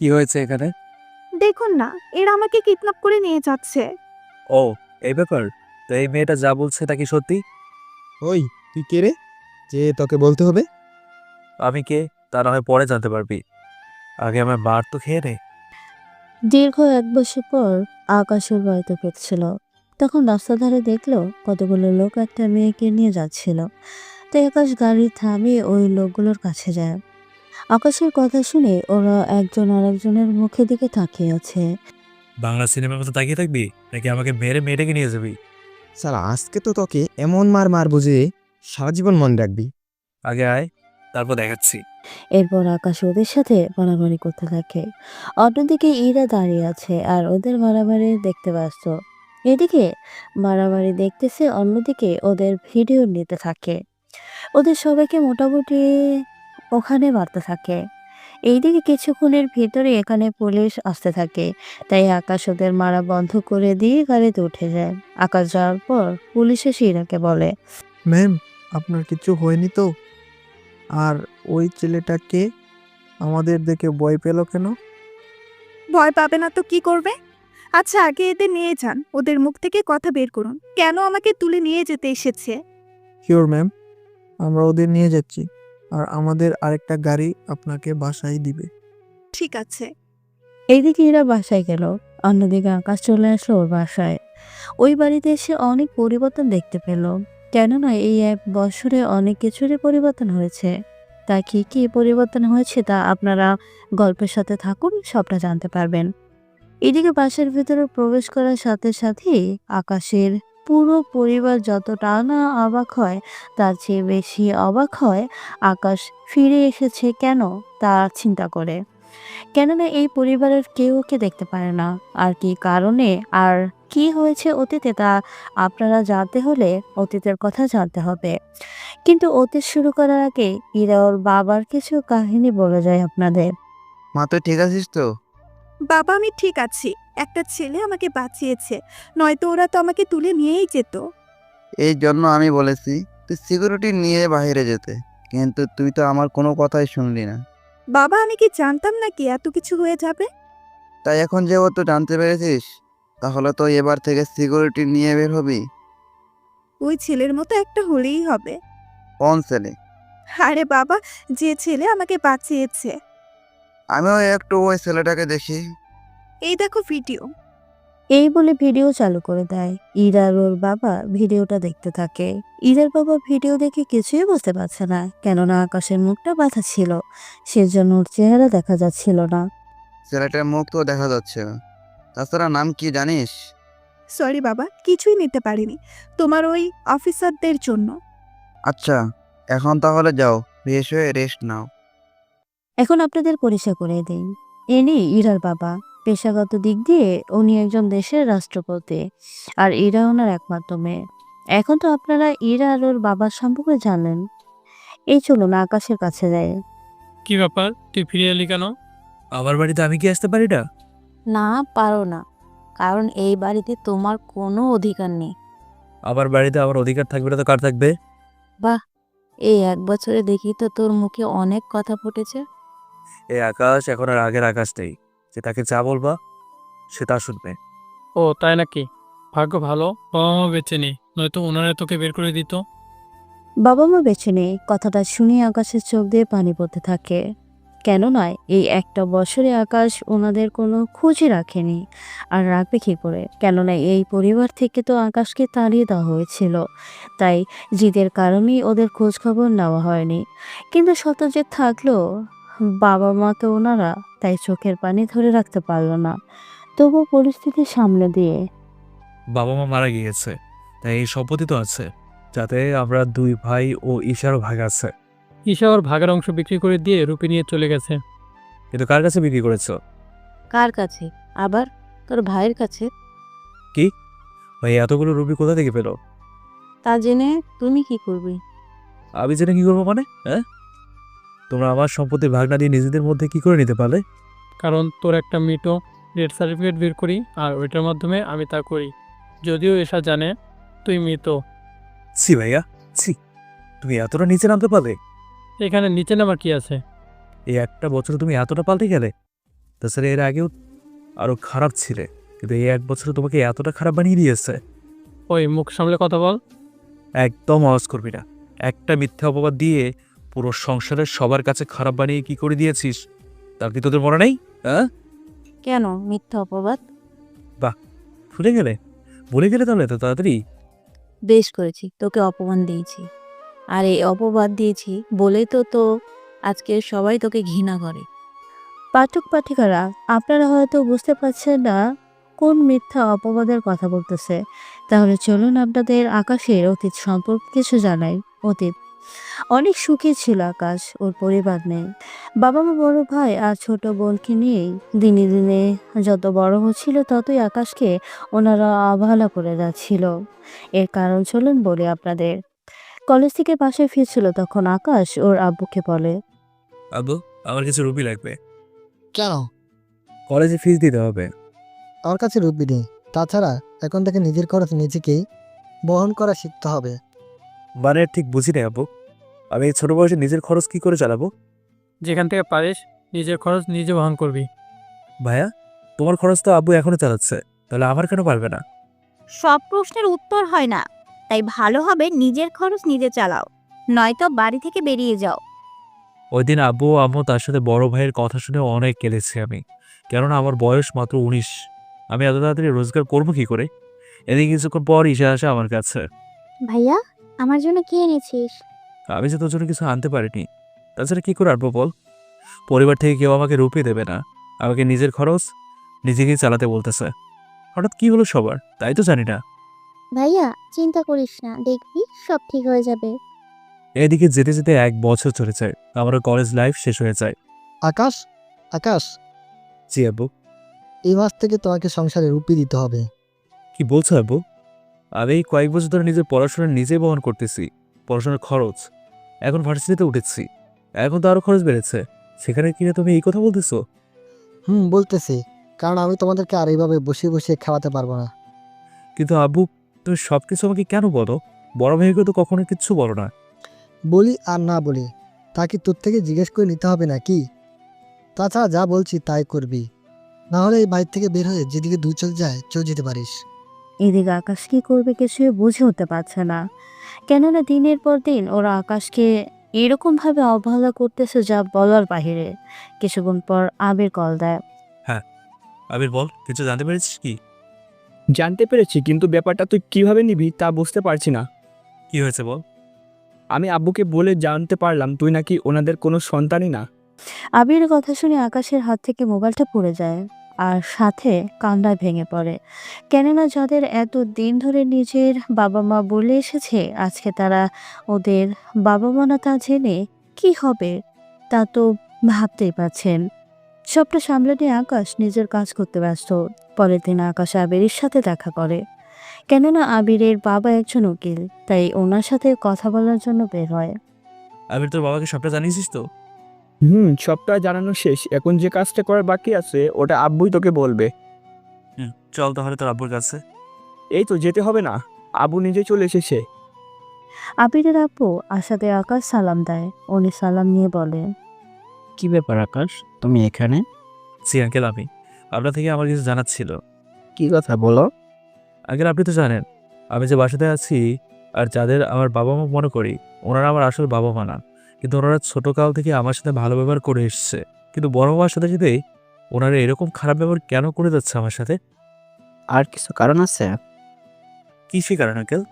কি হয়েছে এখানে? দেখুন না, এরা আমাকে কিডন্যাপ করে নিয়ে যাচ্ছে। ও, এই ব্যাপার। তো এই মেয়েটা যা বলছে তা কি সত্যি? ওই, তুই কে রে যে তোকে বলতে হবে? আমি কে তা না হয় পরে জানতে পারবি। আগে আমার মার তো খেয়ে নে। দীর্ঘ ১ বছর পর আকাশের বাড়িতে ফিরছিল। তখন রাস্তার ধারে দেখলো কতগুলো লোক একটা মেয়েকে নিয়ে যাচ্ছিল। তাই আকাশ গাড়ি থামিয়ে ওই লোকগুলোর কাছে যায়। আকাশের কথা শুনে ওরা একজন আরেকজনের মুখের দিকে তাকিয়ে আছে। বাংলা সিনেমার মতো তাকিয়ে থাকবি নাকি আমাকে মেরে মেয়েটাকে নিয়ে যাবি? সালা, আজকে তো তোকে এমন মার মারবো যে সারা জীবন মনে রাখবি। আগে আয়, তারপর দেখাচ্ছি। এরপর আকাশ ওদের সাথে মারামারি করতে থাকে। অন্যদিকে ইরা দাঁড়িয়ে আছে আর ওদের মারামারি দেখতে ব্যস্ত। এদিকে মারামারি দেখতেছে, অন্যদিকে ওদের ভিডিও নিতে থাকে। ওদের সবাইকে মোটামুটি ওখানে মারতে থাকে। এইদিকে কিছুক্ষণের ভিতরে এখানে পুলিশ আসতে থাকে। তাই আকাশ ওদের মারা বন্ধ করে দিয়ে গাড়িতে উঠে যায়। আকাশ যাওয়ার পর পুলিশ এসে ইরাকে বলে, ম্যাম, আপনার কিছু হয়নি তো? আর ওই ছেলেটাকে আমাদের দেখে ভয় পেল কেন? ভয় পাবে না তো কি করবে? আচ্ছা, আগে এদের নিয়ে যান, ওদের মুখ থেকে কথা বের করুন। কেন আমাকে তুলে নিয়ে যেতে এসেছে? শিওর ম্যাম, আমরা ওদের নিয়ে যাচ্ছি। আর আমাদের আরেকটা গাড়ি আপনাকে বাসায় দিবে। ঠিক আছে। এইদিকে এরা বাসায় গেল। অন্যদিকে আকাশ চলে আসলো ওর বাসায়। ওই বাড়িতে এসে অনেক পরিবর্তন দেখতে পেল। কেননা এই ১ বছরে অনেক কিছুরই পরিবর্তন হয়েছে। তা কি কি পরিবর্তন হয়েছে তা আপনারা গল্পের সাথে থাকুন, সবটা জানতে পারবেন। এদিকে বাসার ভিতরে প্রবেশ করার সাথে সাথেই আকাশের পুরো পরিবার যতটা না অবাক হয়, তার চেয়ে বেশি অবাক হয় আকাশ ফিরে এসেছে কেন তা চিন্তা করে। কেননা এই পরিবারের কেউ ওকে দেখতে পারে না। আর কি কারণে আর কি হয়েছে অতীতে তা আপনারা জানতে হলে অতীতের কথা জানতে হবে। কিন্তু অতীত শুরু করার আগে ইরা ওর বাবার কিছু কাহিনী বলে যায় আপনাদের। মা, তুই ঠিক আছিস তো? বাবা, আমি ঠিক আছি। একটা ছেলে আমাকে বাঁচিয়েছে, নয়তো ওরা তো আমাকে তুলে নিয়েই যেত। এই জন্য আমি বলেছি তুই সিকিউরিটি নিয়ে বাইরে যেতে, কিন্তু তুই তো আমার কোনো কথাই শুনলি না। বাবা, আমি কি জানতাম নাকি এত কিছু হয়ে যাবে? তাই এখন যেহেতু জানতে পেরেছিস, তাহলে তো এবার থেকে সিকিউরিটি নিয়ে বের হবি। ওই ছেলের মতো একটা হলেই হবে। কোন ছেলে? আরে বাবা, যে ছেলে আমাকে বাঁচিয়েছে। আমিও একটু ওই ছেলেটাকে দেখি। এই দেখো ভিডিও। এই বলে ভিডিও চালু করে দেয়। ইরার ওর বাবা ভিডিওটা দেখতে থাকে। ইরার বাবা ভিডিও দেখে কিছুই বুঝতে পারছে না, কেননা আকাশের মুখটা বাঁধা ছিল, সেজন্য ওর চেহারা দেখা যাচ্ছিল না। ছেলেটার মুখ তো দেখা যাচ্ছে না। তাছাড়া নাম কি জানিস? সরি বাবা, কিছুই নিতে পারিনি তোমার ওই অফিসারদের জন্য। আচ্ছা, এখন তাহলে যাও, ফ্রেশ হয়ে রেস্ট নাও। এখন আপনাদের পরিচয় করে দিই। ইনি ইরার বাবা। পেশাগত দিক দিয়ে উনি একজন দেশের রাষ্ট্রপতি, আর ইরা ওনার একমাত্র মেয়ে। এখন তো আপনারা ইরা আর ওর বাবার সম্পর্কে জানলেন। এই চলুন আকাশের কাছে যাই। কি ব্যাপার, তুই ফিরে এলি কেন? আমার বাড়িতে আমি কি আসতে পারি না? না, পারো না, কারণ এই বাড়িতে তোমার কোনো অধিকার নেই। আমার বাড়িতে আমার অধিকার থাকবে না তো কার থাকবে? বাহ, এই ১ বছরে দেখি তো তোর মুখে অনেক কথা ফুটেছে। এই আকাশ এখন আর আগের আকাশ নেই যে তাকে যা বলবা সে তা শুনবে। ও তাই নাকি? ভাগ্য ভালো, বাবা মা বেঁচে নেই, নয়তো ওনারা তোকে বের করে দিত। বাবা মা বেঁচে নেই কথাটা শুনে আকাশের চোখ দিয়ে পানি পড়তে থাকে। কেন নয়, এই ১ বছরে আকাশ ওনাদের কোনো খোঁজই রাখেনি। আর রাখবে কি করে, কেননা এই পরিবার থেকে তো আকাশকে তাড়িয়ে দেওয়া হয়েছিল। তাই জিদের কারণেই ওদের খোঁজ খবর নেওয়া হয়নি। কিন্তু সত্যজিৎ থাকলেও বাবা মাকে ওনারা তাই চোখের পানি ধরে রাখতে পারল না। তবু পরিস্থিতি সামলে দিয়ে বাবা মা মারা গিয়েছে, তাই এই সম্পত্তি তো আছে, যাতে আমরা দুই ভাই ও ঈশারও ভাগ আছে। ঈশা ওর ভাগের অংশ বিক্রি করে দিয়ে রুপি নিয়ে চলে গেছে। কিন্তু কার কাছে বিক্রি করেছো? কার কাছে? আবার তোর ভাইয়ের কাছে। ভাই এতগুলো রুপি কোথা থেকে পেলো? তা জেনে তুমি কি করবে? আমি জেনে কি করবো মানে? হ্যাঁ, তোমরা আমার সম্পত্তির ভাগ না দিয়ে নিজেদের মধ্যে কি করে নিতে পারলে? কারণ তোর একটা মিটো ডেথ সার্টিফিকেট বের করি আর ওইটার মাধ্যমে আমি তা করি। যদিও এসা জানে তুই মৃত। ছি ভাইয়া, ছি, তুমি এতটা নিচে নামতে পারলে? এখানে নিচে নামার কি আছে? এই একটা বছরে তুমি এতটা পাল্টে গেলে। তাছাড়া এর আগেও আরো খারাপ ছিলে, কিন্তু এই এক বছরে তোমাকে এতটা খারাপ বানিয়ে দিয়েছে। ওই মুখ সামলে কথা বল। একদম আওয়াজ করবি না। একটা মিথ্যা অপবাদ দিয়ে পুরো সংসারের সবার কাছে খারাপ বানিয়ে কি করে দিয়েছিস, তার কি তোদের মনে নেই? হ্যাঁ, কেন মিথ্যা অপবাদ? ভুলে গেলে? ভুলে গেলে তাহলে তো তাড়াতাড়ি? বেশ করেছি, তোকে অপমান দিয়েছি। আর এই অপবাদ দিয়েছি বলেই তো আজকে সবাই তোকে ঘৃণা করে। পাঠক পাঠিকারা, আপনারা হয়তো বুঝতে পারছেন না কোন মিথ্যা অপবাদের কথা বলতেছে। তাহলে চলুন আপনাদের আকাশের অতীত সম্পর্কে কিছু জানাই। অতীত অনেক সুখী ছিল আকাশ। ওর পরিবার নেই, বাবা মা, বড় ভাই আর ছোট বোনকে নিয়েই দিনে দিনে যত বড় হচ্ছিল ততই আকাশকে ওনারা অবহেলা করে যাচ্ছিল। এর কারণ চলুন বলি আপনাদের। কলেজ থেকে বাসায় ফিরছিল তখন আকাশ ওর আব্বুকে বলে, আব্বু, আমার কিছু রুপি লাগবে, কেন? কলেজে ফিস দিতে হবে। আমার কাছে রুপি নেই। তাছাড়া এখন থেকে নিজের খরচ নিজেকেই বহন করা শিখতে হবে। মানে ঠিক বুঝি নাই আব্বু, আমি এই ছোট বয়সে নিজের খরচ কি করে চালাবো? যেখান থেকে পারিস নিজের খরচ নিজে বহন করবি। ভাইয়া, তোমার খরচ তো আব্বু এখনো চালাচ্ছে, তাহলে আমার কেন পারবে না? সব প্রশ্নের উত্তর হয় না, তাই ভালো হবে নিজের খরচ নিজে চালাও, নয়তো বাড়ি থেকে বেরিয়ে যাও। ওই দিন আব্বু ও আম্মু তার সাথে বড় ভাইয়ের কথা শুনে অনেক কেঁদেছি আমি, কেননা আমার বয়স মাত্র 19। আমি এত তাড়াতাড়ি রোজগার করবো কি করে? এদিকে কিছুক্ষণ পর ঈশা আসে আমার কাছে। ভাইয়া, আমার জন্য কি এনেছিস? আমি যে তোর জন্য কিছু আনতে পারিনি, তাছাড়া কি করে আনবো বল? পরিবার থেকে কেউ আমাকে রুপি দেবে না, আমাকে নিজের খরচ নিজেকেই চালাতে বলতেছে। হঠাৎ কি হলো সবার, তাই তো জানি না। ভাইয়া, চিন্তা করিস না, দেখবি সব ঠিক হয়ে যাবে। এদিকে যেতে যেতে 1 বছর চলে যায়, আমার কলেজ লাইফ শেষ হয়ে যায়। আকাশ, আকাশ, জি আব্বু। এই মাস থেকে তোমাকে সংসারে রুপি দিতে হবে। কি বলছো আব্বু? আমি এই কয়েক বছর ধরে নিজের পড়াশোনা নিজেই বহন করতেছি, পড়াশোনার খরচ। এখন ভার্সিটিতে উঠেছি, এখন তো আরো খরচ বেড়েছে, সেখানে কিনে তুমি এই কথা বলতেছো? বলতেছি, কারণ আমি তোমাদেরকে আর এইভাবে বসে বসে খাওয়াতে পারবো না। কিন্তু আব্বু, তুমি সবকিছু আমাকে কেন বলো? বড় ভাইকে তো কখনো কিচ্ছু বলো না। বলি আর না বলি তা কি তোর থেকে জিজ্ঞেস করে নিতে হবে নাকি? তাছাড়া যা বলছি তাই করবি, না হলে এই বাড়ি থেকে বের হয়ে যেদিকে দু চোখ যায় চলে যেতে পারিস। এদিকে আকাশ কি করবে কিছুই বুঝে উঠতে পারছে না, কেননা দিনের পর দিন ওরা আকাশকে এরকমভাবে অবহেলা করতেছে যা বলার বাহিরে। কিছুক্ষণ পর আবির কল দেয়। আবির বল, কিছু জানতে পেরেছিস কি? জানতে পেরেছি, কিন্তু ব্যাপারটা তুই কিভাবে নিবি তা বুঝতে পারছি না। কি হয়েছে বল। আমি আব্বুকে বলে জানতে পারলাম তুই নাকি ওনাদের কোনো সন্তানই না। আবিরের কথা শুনে আকাশের হাত থেকে মোবাইলটা পড়ে যায় আর সাথে কান্নায় ভেঙে পড়ে। কেননা যাদের এত দিন ধরে নিজের বাবা মা বলে এসেছে, আজকে তারা ওদের বাবা মা না তা জেনে কি হবে তা তো ভাবতেই পারছেন। সবটা সামলে নিয়ে আকাশ নিজের কাজ করতে ব্যস্ত। পরের দিন আকাশ আবিরের সাথে দেখা করে, কেননা আবিরের বাবা একজন উকিল, তাই ওনার সাথে কথা বলার জন্য বের হয়। আবির, তোর বাবাকে সবটা জানিয়েছিস তো? সবটা জানানো শেষ, এখন যে কাজটা করার বাকি আছে ওটা আব্বুই তোকে বলবে। চল তাহলে তোর আব্বুর কাছে। এই তো যেতে হবে না, আব্বু নিজে চলে এসেছে। আবিরের আব্বু আশাতে আকাশ সালাম দেয়। উনি সালাম নিয়ে বলে, কি ব্যাপার আকাশ, তুমি এখানে? জি আঙ্কেল, আমি আপনার থেকে আমার কিছু জানার ছিল। কি কথা বলো। আঙ্কেল, আপনি তো জানেন আমি যে বাসাতে আছি আর যাদের আমার বাবা মা মনে করি, ওনারা আমার আসল বাবা মা না। কিন্তু ওনারা ছোটকাল থেকে আমার সাথে ভালো ব্যবহার করে এসছে, কিন্তু বড় হওয়ার সাথে সাথেই ওনারা এরকম খারাপ ব্যবহার কেন করে যাচ্ছে আমার সাথে? আর কিছু কারণ আছে? কি সে কারণ আঙ্কেল?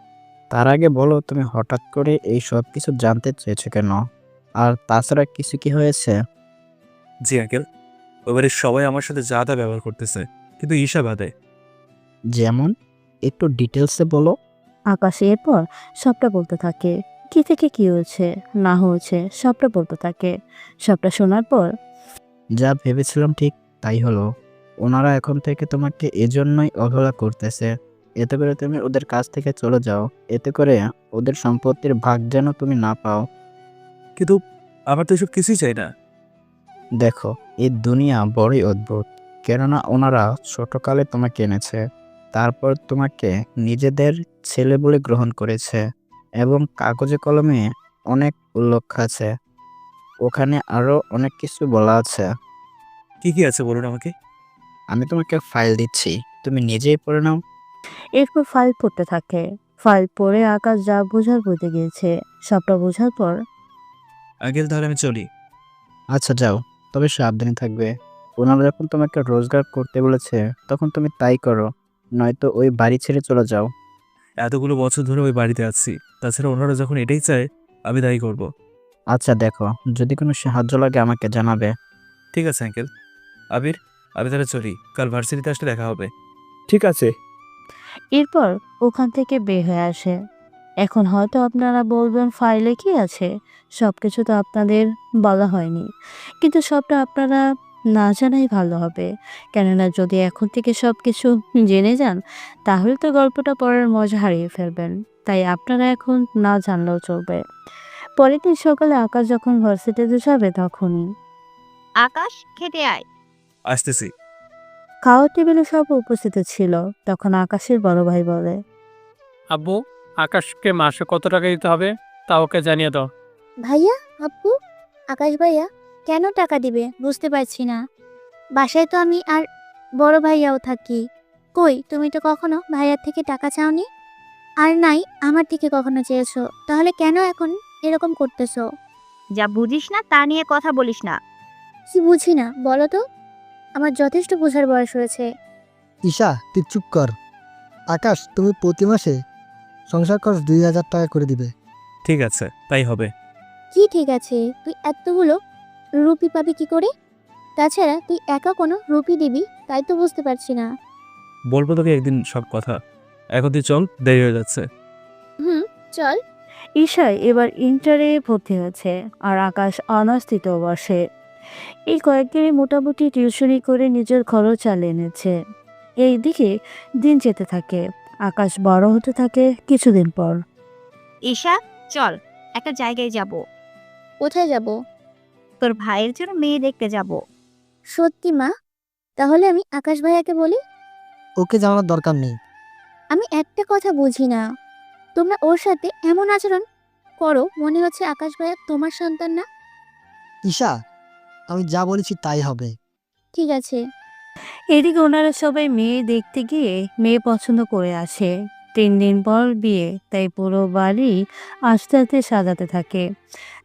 তার আগে বলো, তুমি হঠাৎ করে এই সব কিছু জানতে চেয়েছো কেন? আর তাছাড়া কিছু কি হয়েছে? জি আঙ্কেল, ওইবারে সবাই আমার সাথে যা তা ব্যবহার করতেছে, কিন্তু ঈশা বাদে। যেমন, একটু ডিটেলসে বলো। আকাশ এরপর সবটা বলতে থাকে, কি থেকে কি হয়েছে না হয়েছে সবটা বলতে থাকে। সবটা শোনার পর যা ভেবেছিলাম ঠিক তাই হলো। ওনারা এখন থেকে তোমাকে এজন্যই অবহেলা করতেছে, এতে করে তুমি ওদের কাছ থেকে চলে যাও, এতে করে ওদের সম্পত্তির ভাগ যেন তুমি না পাও। কিন্তু আমার তো এসব কিছুই চাই না। দেখো, এই দুনিয়া বড়ই অদ্ভুত। কেননা ওনারা ছোটকালে তোমাকে এনেছে, তারপর তোমাকে নিজেদের ছেলে বলে গ্রহণ করেছে এবং কাগজে কলমে অনেক উল্লেখ আছে। ওখানে আরো অনেক কিছু বলা আছে। কি কি আছে বলুন আমাকে। আমি তোমাকে ফাইল দিচ্ছি, তুমি নিজেই পড়ে নাও। এরপর ফাইল পড়তে থাকে। ফাইল পড়ে আকাশ যা বোঝার বুঝে গিয়েছে। সবটা বোঝার পর আঙ্কেল তাহলে আমি চলি। আচ্ছা যাও, তবে সাবধানে থাকবে। ওনারা যখন তোমাকে রোজগার করতে বলেছে তখন তুমি তাই করো, নয়তো ওই বাড়ি ছেড়ে চলে যাও। এতগুলো বছর ধরে ওই বাড়িতে আছি, তাছাড়া ওনারা যখন এটাই চায় আমি তাই করব। আচ্ছা দেখো, যদি কোনো সাহায্য লাগে আমাকে জানাবে। ঠিক আছে আঙ্কেল। আবির, আমি তাহলে চলি, কাল ভার্সিটিতে আসলে দেখা হবে। ঠিক আছে। এরপর ওখান থেকে বের হয়ে আসে। এখন হয়তো আপনারা বলবেন ফাইলে কি আছে, সবকিছু তো আপনাদের বলা হয়নি, কিন্তু সবটা আপনারা না জানাই ভালো হবে। কেননা যদি এখন থেকে সবকিছু জেনে যান তাহলে তো গল্পটা পড়ার মজা হারিয়ে ফেলবেন। তাই আপনারা এখন না জানলেও চলবে। পরের দিন সকালে আকাশ যখন ভার্সিটিতে যাবে তখনই আকাশ খেতে আয়। আসতেছি। খাওয়ার টেবিলে সব উপস্থিত ছিল। তখন আকাশের বড় ভাই বলে, আব্বু, আকাশকে মাসে কত টাকা দিতে হবে তা ওকে জানিয়ে দাও। ভাইয়া, আব্বু, আকাশ ভাইয়া কেন টাকা দিবে বুঝতে পারছি না। বাসায় তো আমি আর বড় ভাইয়াও থাকি। কই, তুমি তো কখনো ভাইয়ার থেকে টাকা চাওনি, আর নাই আমার থেকে কখনো চেয়েছো, তাহলে কেন এখন এরকম করতেছো? যা বুঝিস না তা নিয়ে কথা বলিস না। কি বুঝি না বলো তো? আমার যথেষ্ট বোঝার বয়স হয়েছে। ঈশা, তুই চুপ কর। আকাশ, তুমি প্রতি মাসে সংসার খরচ 2000 টাকা করে দিবে। ঠিক আছে, তাই হবে। কি ঠিক আছে? তুই এতগুলো রুপি পাবি কি করে? তাছাড়া তুই একা কোনো রুপি দিবি তাই তো বুঝতে পারছি না। বলবো তোকে একদিন সব কথা। এখন তুই চল, দেরি হয়ে যাচ্ছে। চল। ঈশাই এবার ইন্টারে ভর্তি হয়েছে আর আকাশ অনার্স দ্বিতীয় বর্ষে। এই কয়েকদিনে মোটামুটি টিউশনি করে নিজের খরচ চালিয়ে এনেছে। এইদিকে দিন যেতে থাকে। আকাশ বড় হতে থাকে কিছুদিন পর। ঈশা, চল একটা জায়গায় যাব। কোথায় যাব? তোর ভাইয়ের জন্য মেয়ে দেখতে যাব। সত্যি মা? তাহলে আমি আকাশ ভাইয়াকে বলি। ওকে জানানোর দরকার নেই। আমি একটা কথা বুঝি না, তোমরা ওর সাথে এমন আচরণ করো মনে হচ্ছে আকাশ ভাইয়া তোমার সন্তান না। ঈশা, আমি যা বলেছি তাই হবে। ঠিক আছে। এদিকে ওনারা সবাই মেয়ে দেখতে গিয়ে মেয়ে পছন্দ করে আসে। 3 দিন পর বিয়ে, তাই পুরো বাড়ি আস্তে আস্তে সাজাতে থাকে।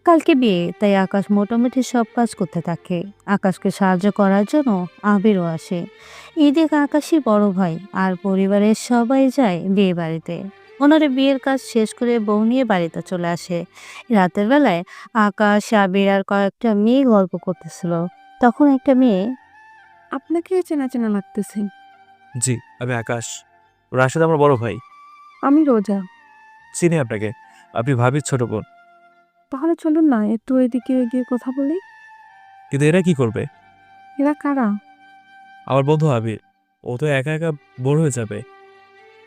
কালকে বিয়ে, তাই আকাশ মোটামুটি সব কাজ করতে থাকে। আকাশকে সাহায্য করার জন্য আবিরও আসে। এদিকে আকাশের বড় ভাই আর পরিবারের সবাই যায় বিয়ে বাড়িতে। ওনারা বিয়ের কাজ শেষ করে বউ নিয়ে বাড়িতে চলে আসে। রাতের বেলায় আকাশ, আবির আর কয়েকটা মেয়ে গল্প করতেছিল। তখন একটা মেয়ে, আপনাকে চেনা চেনা লাগতেছে। জি, আমি আকাশ। রাশেদ আমার বড় ভাই। আমি রোজা। চিনি আপনাকে, আপনি ভাবির ছোট বোন। তাহলে চলুন না একটু এদিকে গিয়ে কথা বলি। কিন্তু এরা কি করবে? এরা কারা? আমার বন্ধু আবির। ও তো একা একা বোর হয়ে যাবে।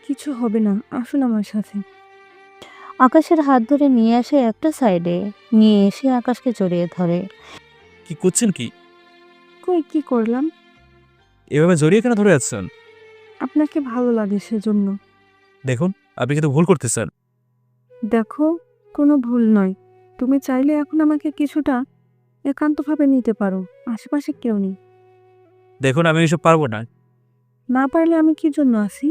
কিছু হবে না, আসুন আমার সাথে। আকাশের হাত ধরে নিয়ে আসে একটা সাইডে, নিয়ে এসে আকাশকে জড়িয়ে ধরে। কি করছেন কি? কই, কি করলাম? এভাবে জড়িয়ে কেন ধরে আছেন? আপনাকে ভালো লাগে সেজন্য। দেখুন, আপনি কিন্তু ভুল করতেছেন। দেখো, কোনো ভুল নয়। তুমি চাইলে এখন আমাকে কিছুটা একান্তভাবে নিতে পারো, আশেপাশে কেউ নেই। দেখুন, আমি এসব পারবো না। না পারলে আমি কি জন্য আসি?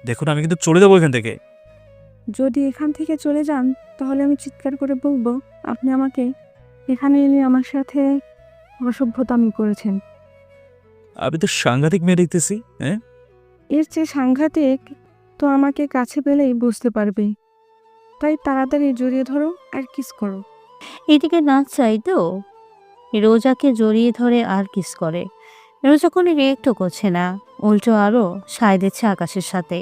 দেখুন, আমি কিন্তু চলে যাবো এখান থেকে। যদি এখান থেকে চলে যান তাহলে আমি চিৎকার করে বলবো আপনি আমাকে এখানে এনে আমার সাথে অসভ্যতামি করেছেন। আমি তো সাংঘাতিক মেয়ে দেখতেছি। হ্যাঁ, এর চেয়ে সাংঘাতিক তো আমাকে কাছে পেলেই বুঝতে পারবে। তাই তাড়াতাড়ি জড়িয়ে ধরো আর কিস করো। এদিকে না চাইতেও রোজাকে জড়িয়ে ধরে আর কিস করে। রোজা কোনো রিয়েক্টও করছে না, উল্টো আরও সায় দিচ্ছে আকাশের সাথে।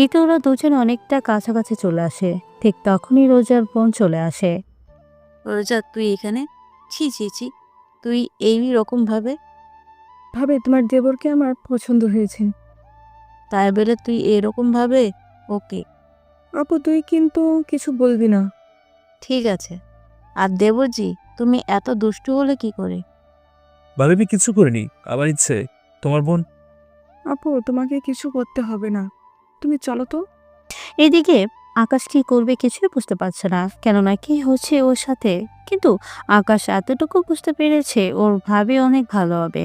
এতে ওরা দুজন অনেকটা কাছাকাছি চলে আসে। ঠিক তখনই রোজার বোন চলে আসে। রোজা, তুই এখানে? ছি ছি ছি, তুই এই রকম ভাবে? ভাবে তোমার দেবরকে আমার পছন্দ হয়েছে। তাই বলে তুই এরকম ভাবে? ওকে, আপু, তুই কিন্তু কিছু বলবি না। ঠিক আছে। আর দেবজি, তুমি এত দুষ্টু হলে কি করে? ভাবি আমি কিছু করিনি, আমার ইচ্ছে। তোমার বোন। আপু, তোমাকে কিছু করতে হবে না, তুমি চলো তো। এদিকে আকাশ কি করবে কিছুই বুঝতে পারছে না, কেননা কি হচ্ছে ওর সাথে। কিন্তু আকাশ এতটুকু বুঝতে পেরেছে ওর ভাবি অনেক ভালো হবে।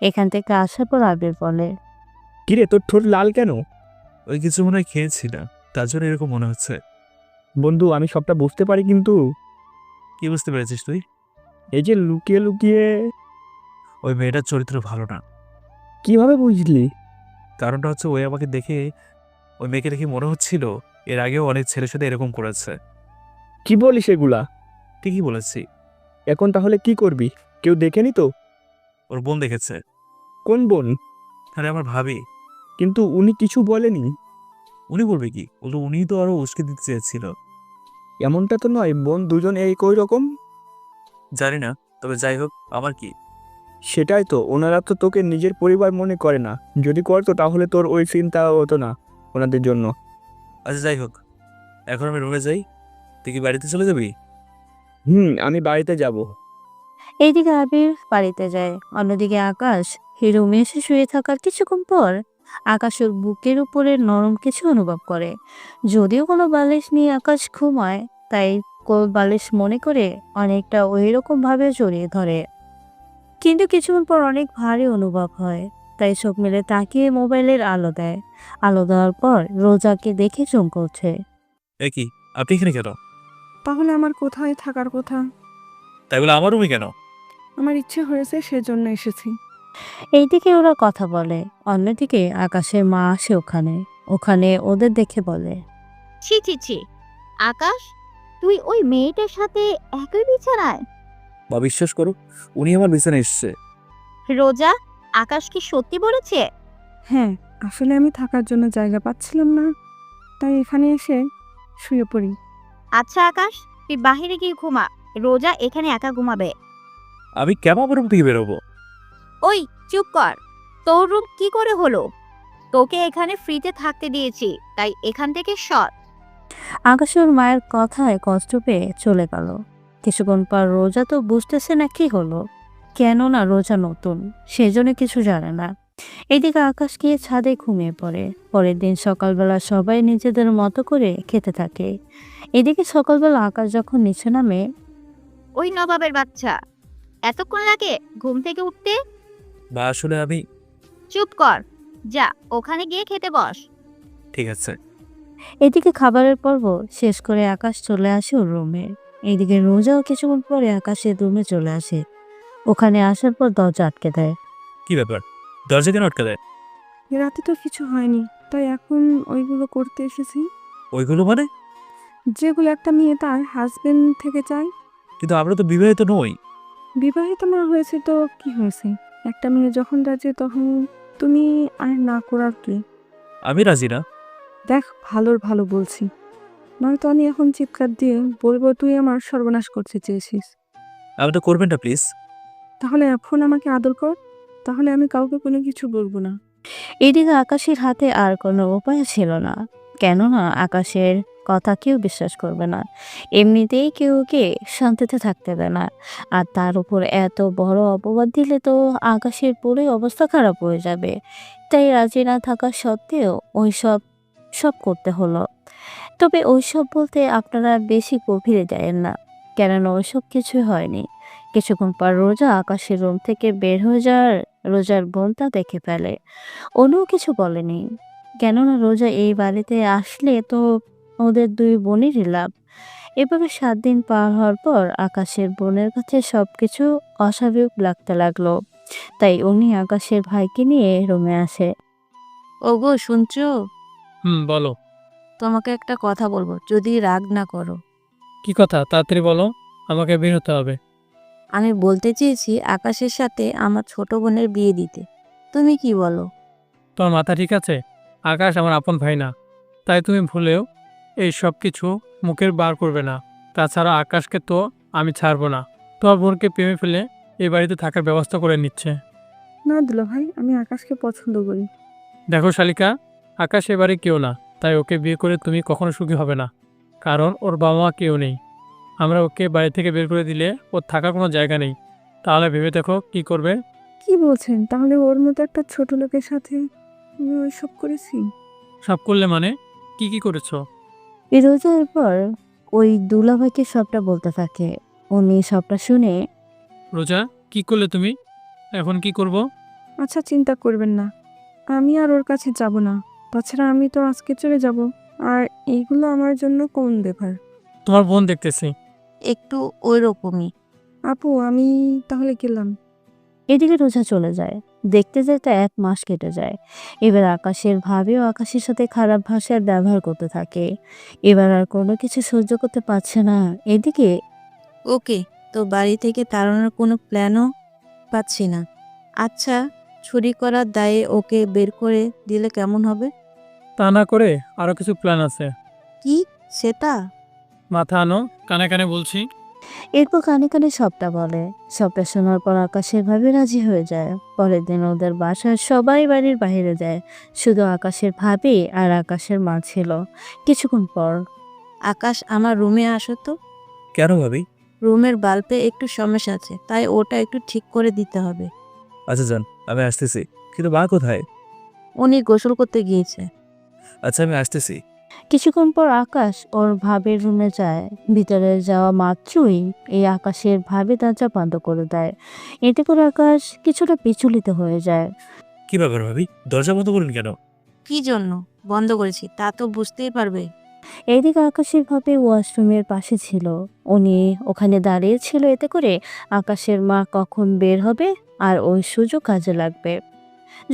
এখান থেকে আসার পর আবির বলে, কিরে তোর ঠোঁট লাল কেন? ওই কিছু মনে হয় খেয়েছি না, তার জন্য এরকম মনে হচ্ছে। বন্ধু আমি সবটা বুঝতে পারি, কিন্তু কি বুঝতে পেরেছিস তুই? এই যে লুকিয়ে লুকিয়ে। ওই মেয়েটার চরিত্র ভালো না। কিভাবে বুঝলি? কারণটা হচ্ছে ওই আমাকে দেখে, ওই মেয়েকে দেখে মনে হচ্ছিল এর আগেও অনেক ছেলের সাথে এরকম করেছে। কি বলিস এগুলা? ঠিকই বলেছি। এখন তাহলে কি করবি? কেউ দেখেনি তো? ওর বোন দেখেছে। কোন বোন? আরে আমার ভাবি। কিন্তু উনি কিছু বলেনি। উনি বলবে কি? বলতো উনিই তো আরো উস্কে দিতে চেয়েছিল। এমনটা তো নয়, বোন দুজন এই কই রকম। জানি না, তবে যাই হোক, আমার কি? সেটাই তো, ওনারা তো তোকে নিজের পরিবার মনে করে না। যদি করতো তাহলে তোর ওই চিন্তা হতো না ওনাদের জন্য। আচ্ছা যাই হোক, এখন আমি রুমে যাই। তুই কি বাড়িতে চলে যাবি? আমি বাড়িতে যাব। এইদিকে আবির বাড়িতে যায়, অন্যদিকে আকাশ রুমে এসে শুয়ে থাকার কিছুক্ষণ পর আকাশের বুকের উপরে নরম কিছু অনুভব করে। যদিও কোনো বালিশ নিয়ে আকাশ ঘুমায়, তাই কোল বালিশ মনে করে অনেকটা ওই রকম ভাবে জড়িয়ে ধরে। কিন্তু কিছুক্ষণ পর অনেক ভারী অনুভব হয়, তাই চোখ মেলে তাকিয়ে মোবাইলের আলো দেয়। আলো দেওয়ার পর রোজাকে দেখে চমকে ওঠে। এ কি, আপনি এখানে কেন? তাহলে আমার কোথায় থাকার কথা? তাই বলে আমার রুমে কেন? আমার ইচ্ছে হয়েছে সেজন্য এসেছি। এইদিকে ওরা কথা বলে, অন্যদিকে আকাশের মা আসে ওখানে। ওখানে ওদের দেখে বলে, ছি ছি ছি, আকাশ, তুই ওই মেয়েটার সাথে একই বিছানায়? বা বিশ্বাস করো, উনি আমার বিছানায় এসছে। রোজা, আকাশ কি সত্যি বলেছে? হ্যাঁ, আসলে আমি থাকার জন্য জায়গা পাচ্ছিলাম না, তাই এখানে এসে শুয়ে পড়ি। আচ্ছা আকাশ, তুই বাহিরে গিয়ে ঘুমা, রোজা এখানে একা ঘুমাবে। আমি কেমন রুম থেকে বেরোবো? ওই চুপ কর, তোর রুম কি করে হলো? তোকে এখানে ফ্রিতে থাকতে দিয়েছি, তাই এখান থেকে সর। আকাশের মায়ের কথায় কষ্ট পেয়ে চলে গেল। কিছুক্ষণ পর রোজা তো বুঝতেছে না কি হলো, কেননা রোজা নতুন, সেজন্য কিছু জানে না। এদিকে আকাশ গিয়ে ছাদে ঘুমিয়ে পড়ে। পরের দিন সকালবেলা সবাই নিজেদের মতো করে খেতে থাকে। এদিকে সকালবেলা আকাশ যখন নিচে নামে, ওই নবাবের বাচ্চা, এতক্ষণ লাগে ঘুম থেকে উঠতে? বা আসলে আমি। চুপ কর, যা ওখানে গিয়ে খেতে বস। ঠিক আছে। এদিকে খাবারের পর্ব শেষ করে আকাশ চলে আসে ওর রুমে। এইদিকে রোজাও কিছুক্ষণ পরে আকাশের রুমে চলে আসে। ওখানে আসার পর দরজা আটকে দেয়। কি ব্যাপার, দরজা কেন আটকে দেয়? রাতে তো কিছু হয়নি, তাই এখন ওইগুলো করতে এসেছি, ওইগুলো মানে? যেগুলো একটা মেয়ে তার হাজবেন্ড থেকে চায়। কিন্তু আমরা তো বিবাহিত নই। বিবাহিত না হয়েছে তো কি হয়েছে? একটা মেয়ে যখন রাজি তখন তুমি আর না করার কি? আমি রাজি না। দেখ, ভালোর ভালো বলছি, নয়তো আমি এখন চিৎকার দিয়ে বলবো তুই আমার সর্বনাশ করতে চেয়েছিস। আমি তো করবেন না প্লিজ। তাহলে এখন আমাকে আদর কর, তাহলে আমি কাউকে কোনো কিছু বলবো না। এদিকে আকাশের হাতে আর কোনো উপায় ছিল না, কেননা আকাশের কথা কেউ বিশ্বাস করবে না। এমনিতেই কেউ ওকে শান্তিতে থাকতে দেয় না, আর তার উপর এত বড় অপবাদ দিলে তো আকাশের পুরোই অবস্থা খারাপ হয়ে যাবে। তাই রাজি না থাকা সত্ত্বেও ওইসব সব করতে হলো। তবে ওইসব বলতে আপনারা বেশি গভীরে যায়েন না, কেননা ওইসব কিছুই হয়নি। কিছুক্ষণ পর রোজা আকাশের রুম থেকে বের হয়ে যাওয়ার রোজার বোনটা দেখে ফেলে। অনুও কিছু বলেনি, কেননা রোজা এই বাড়িতে আসলে তো ওদের দুই বোনেরই লাভ। এভাবে 7 দিন পার হওয়ার পর আকাশের বোনের কাছে সবকিছু অস্বাভাবিক লাগতে লাগলো। তাই উনি আকাশের ভাইকে নিয়ে রুমে আসে। ওগো শুনছো? বলো। তোমাকে একটা কথা বলবো, যদি রাগ না করো। কি কথা, তাড়াতাড়ি বলো, আমাকে বের হতে হবে। আমি বলতে চেয়েছি আকাশের সাথে আমার ছোট বোনের বিয়ে দিতে। তুমি কি বলো? তোমার মাথা ঠিক আছে? আকাশ আমার আপন ভাই না, তাই তুমি ভুলেও এই সব কিছু মুখের বার করবে না। তাছাড়া আকাশকে তো আমি ছাড়বো না। তোমার বোনকে প্রেমে ফেলে এই বাড়িতে থাকার ব্যবস্থা করে নিচ্ছে। না দুলা ভাই, আমি আকাশকে পছন্দ করি। দেখো শালিকা, আকাশ এবারে কেউ না, তাই ওকে বিয়ে করে তুমি কখনো সুখী হবে না। কারণ ওর বাবা মা কেউ নেই। আমরা ওকে বাড়ি থেকে বের করে দিলে ওর থাকার কোনো জায়গা নেই। তাহলে ভেবে দেখো কি করবে। কি বলছেন? তাহলে ওর মতো একটা ছোট লোকের সাথে আমি ওইসব করেছি? সব করলে মানে কি কি করেছো? রোজা এরপর ওই দুলাভাইকে সবটা বলতে থাকে। উনি সবটা শুনে রোজা, কি করলে তুমি? এখন কি করব? আচ্ছা, চিন্তা করবেন না, আমি আর ওর কাছে যাব না। তাছাড়া আমি তো আজকে চলে যাব, আর এইগুলো আমার জন্য কোন ব্যাপার। তোমার বোন দেখতেছি। একটু ওই রকমই। আপু, আমি তাহলে গেলাম। এদিকে রোজা চলে যায়। দেখতে যেতে 1 মাস কেটে যায়। এবার আকাশের ভাবেও আকাশের সাথে খারাপ ভাষার ব্যবহার করতে থাকে। এবার আর কোনো কিছু সহ্য করতে পারছে না। এদিকে ওকে, তো বাড়ি থেকে তাড়ানোর কোনো প্ল্যানও পাচ্ছি না। আচ্ছা, চুরি করার দায়ে ওকে বের করে দিলে কেমন হবে? তা না করে আরো কিছু প্ল্যান আছে। কি সেটা? মাথা আনো, কানে কানে বলছি। এরপর কানে কানে সবটা বলে। সবটা শোনার পর আকাশের ভাবে রাজি হয়ে যায়। পরের দিন ওদের বাসার সবাই বাড়ির বাইরে যায়। শুধু আকাশের ভাবি আর আকাশের মা ছিল। কিছুক্ষণ পর আকাশ, আমার রুমে আসো তো। কেন ভাবি? রুমের বাল্বে একটু সমস্যা আছে, তাই ওটা একটু ঠিক করে দিতে হবে। আচ্ছা যান, আমি আসতেছি। কিন্তু মা কোথায়? উনি গোসল করতে গিয়েছে। আচ্ছা, আমি আসতেছি। কিছুক্ষণ পর আকাশ ওর ভাবের রুমে যায়। ভিতরে যাওয়া মাত্রই এই আকাশের ভাবে দরজা বন্ধ করে দেয়। এতে করে আকাশ কিছুটা বিচলিত হয়ে যায়। কি ব্যাপার ভাবি, দরজা বন্ধ করলেন কেন? কি জন্য বন্ধ করেছি তা তো বুঝতেই পারবে। এইদিকে আকাশের ভাবে ওয়াশরুমের পাশে ছিল। উনি ওখানে দাঁড়িয়ে ছিল। এতে করে আকাশের মা কখন বের হবে আর ওই সুযোগ কাজে লাগবে।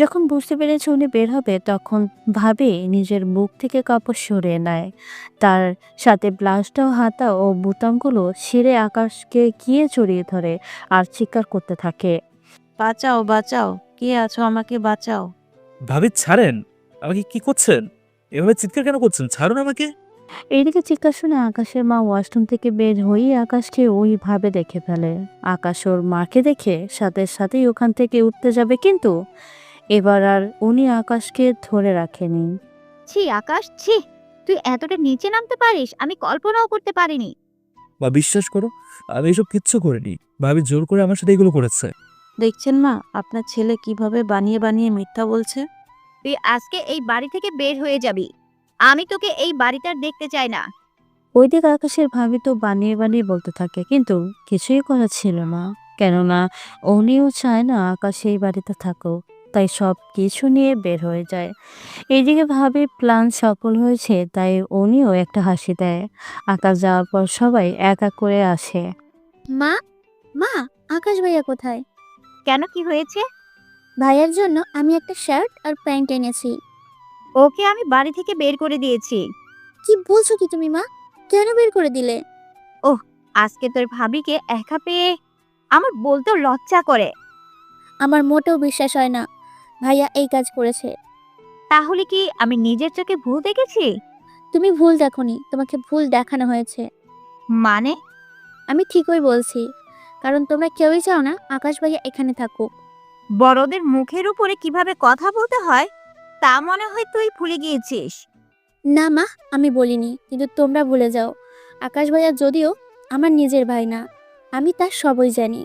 যখন বুঝতে পেরেছে উনি বের হবে, তখন ভাবে নিজের বুক থেকে কাপড় সরিয়ে নেয়। তার সাথে ব্লাউজটা, হাতা ও বুতামগুলো ছিঁড়ে আকাশকে গিয়ে জড়িয়ে ধরে আর চিৎকার করতে থাকে। বাঁচাও, বাঁচাও, কে আছো, আমাকে বাঁচাও। ভাবি ছাড়েন, আমাকে কি করছেন? এভাবে চিৎকার কেন করছেন? ছাড়ুন আমাকে। এইদিকে চিৎকার শুনে আকাশের মা ওয়াশরুম থেকে বের হয়ে আকাশকে ওইভাবে দেখে ফেলে। আকাশ ওর মাকে দেখে সাথে সাথেই ওখান থেকে উঠতে যাবে, কিন্তু এবার আর উনি আকাশকে ধরে রাখেনি। ছি আকাশ, ছি, তুই এতটা নিচে নামতে পারিস আমি কল্পনাও করতে পারিনি। বা বিশ্বাস করো, আমি এসব কিচ্ছু করিনি। ভাবি জোর করে আমার সাথে এগুলো করেছে। দেখছেন মা, আপনার ছেলে কিভাবে বানিয়ে বানিয়ে মিথ্যা বলছে। তুই আজকে এই বাড়ি থেকে বের হয়ে যাবি। আমি তোকে এই বাড়িতে আর দেখতে চাই না। ওইদিকে আকাশের ভাবি তো বানিয়ে বানিয়ে বলতে থাকে, কিন্তু কিছুই করার ছিল না। কেননা উনিও চায় না আকাশ এই বাড়িতে থাকুক। তাই সব কিছু নিয়ে বের হয়ে যায়। এইদিকে ভাবি প্ল্যান সফল হয়েছে, তাই উনিও একটা হাসি দেয়। আকাশ যাওয়ার পর সবাই এক এক করে আসে। মা, মা, আকাশ ভাইয়া কোথায়? কেন, কি হয়েছে? ভাইয়ার জন্য আমি একটা শার্ট আর প্যান্ট এনেছি। ওকে আমি বাড়ি থেকে বের করে দিয়েছি। কি বলছো কি তুমি মা? কেন বের করে দিলে? ওহ, আজকে তোর ভাবিকে একা পেয়ে আমার বলতেও লজ্জা করে। আমার মোটেও বিশ্বাস হয় না ভাইয়া এই কাজ করেছে। তাহলে কি আমি নিজের চোখে ভুল দেখেছি? তুমি ভুল দেখোনি, তোমাকে ভুল দেখানো হয়েছে। মানে? আমি ঠিকই বলছি, কারণ তোমরা কেউই চাও না আকাশ ভাইয়া এখানে থাকুক। বড়দের মুখের উপরে কিভাবে কথা বলতে হয় তা মনে হয় তুই ভুলে গিয়েছিস। না মা, আমি বলিনি, কিন্তু তোমরা ভুলে যাও। আকাশ ভাইয়া যদিও আমার নিজের ভাই না, আমি তার সবই জানি।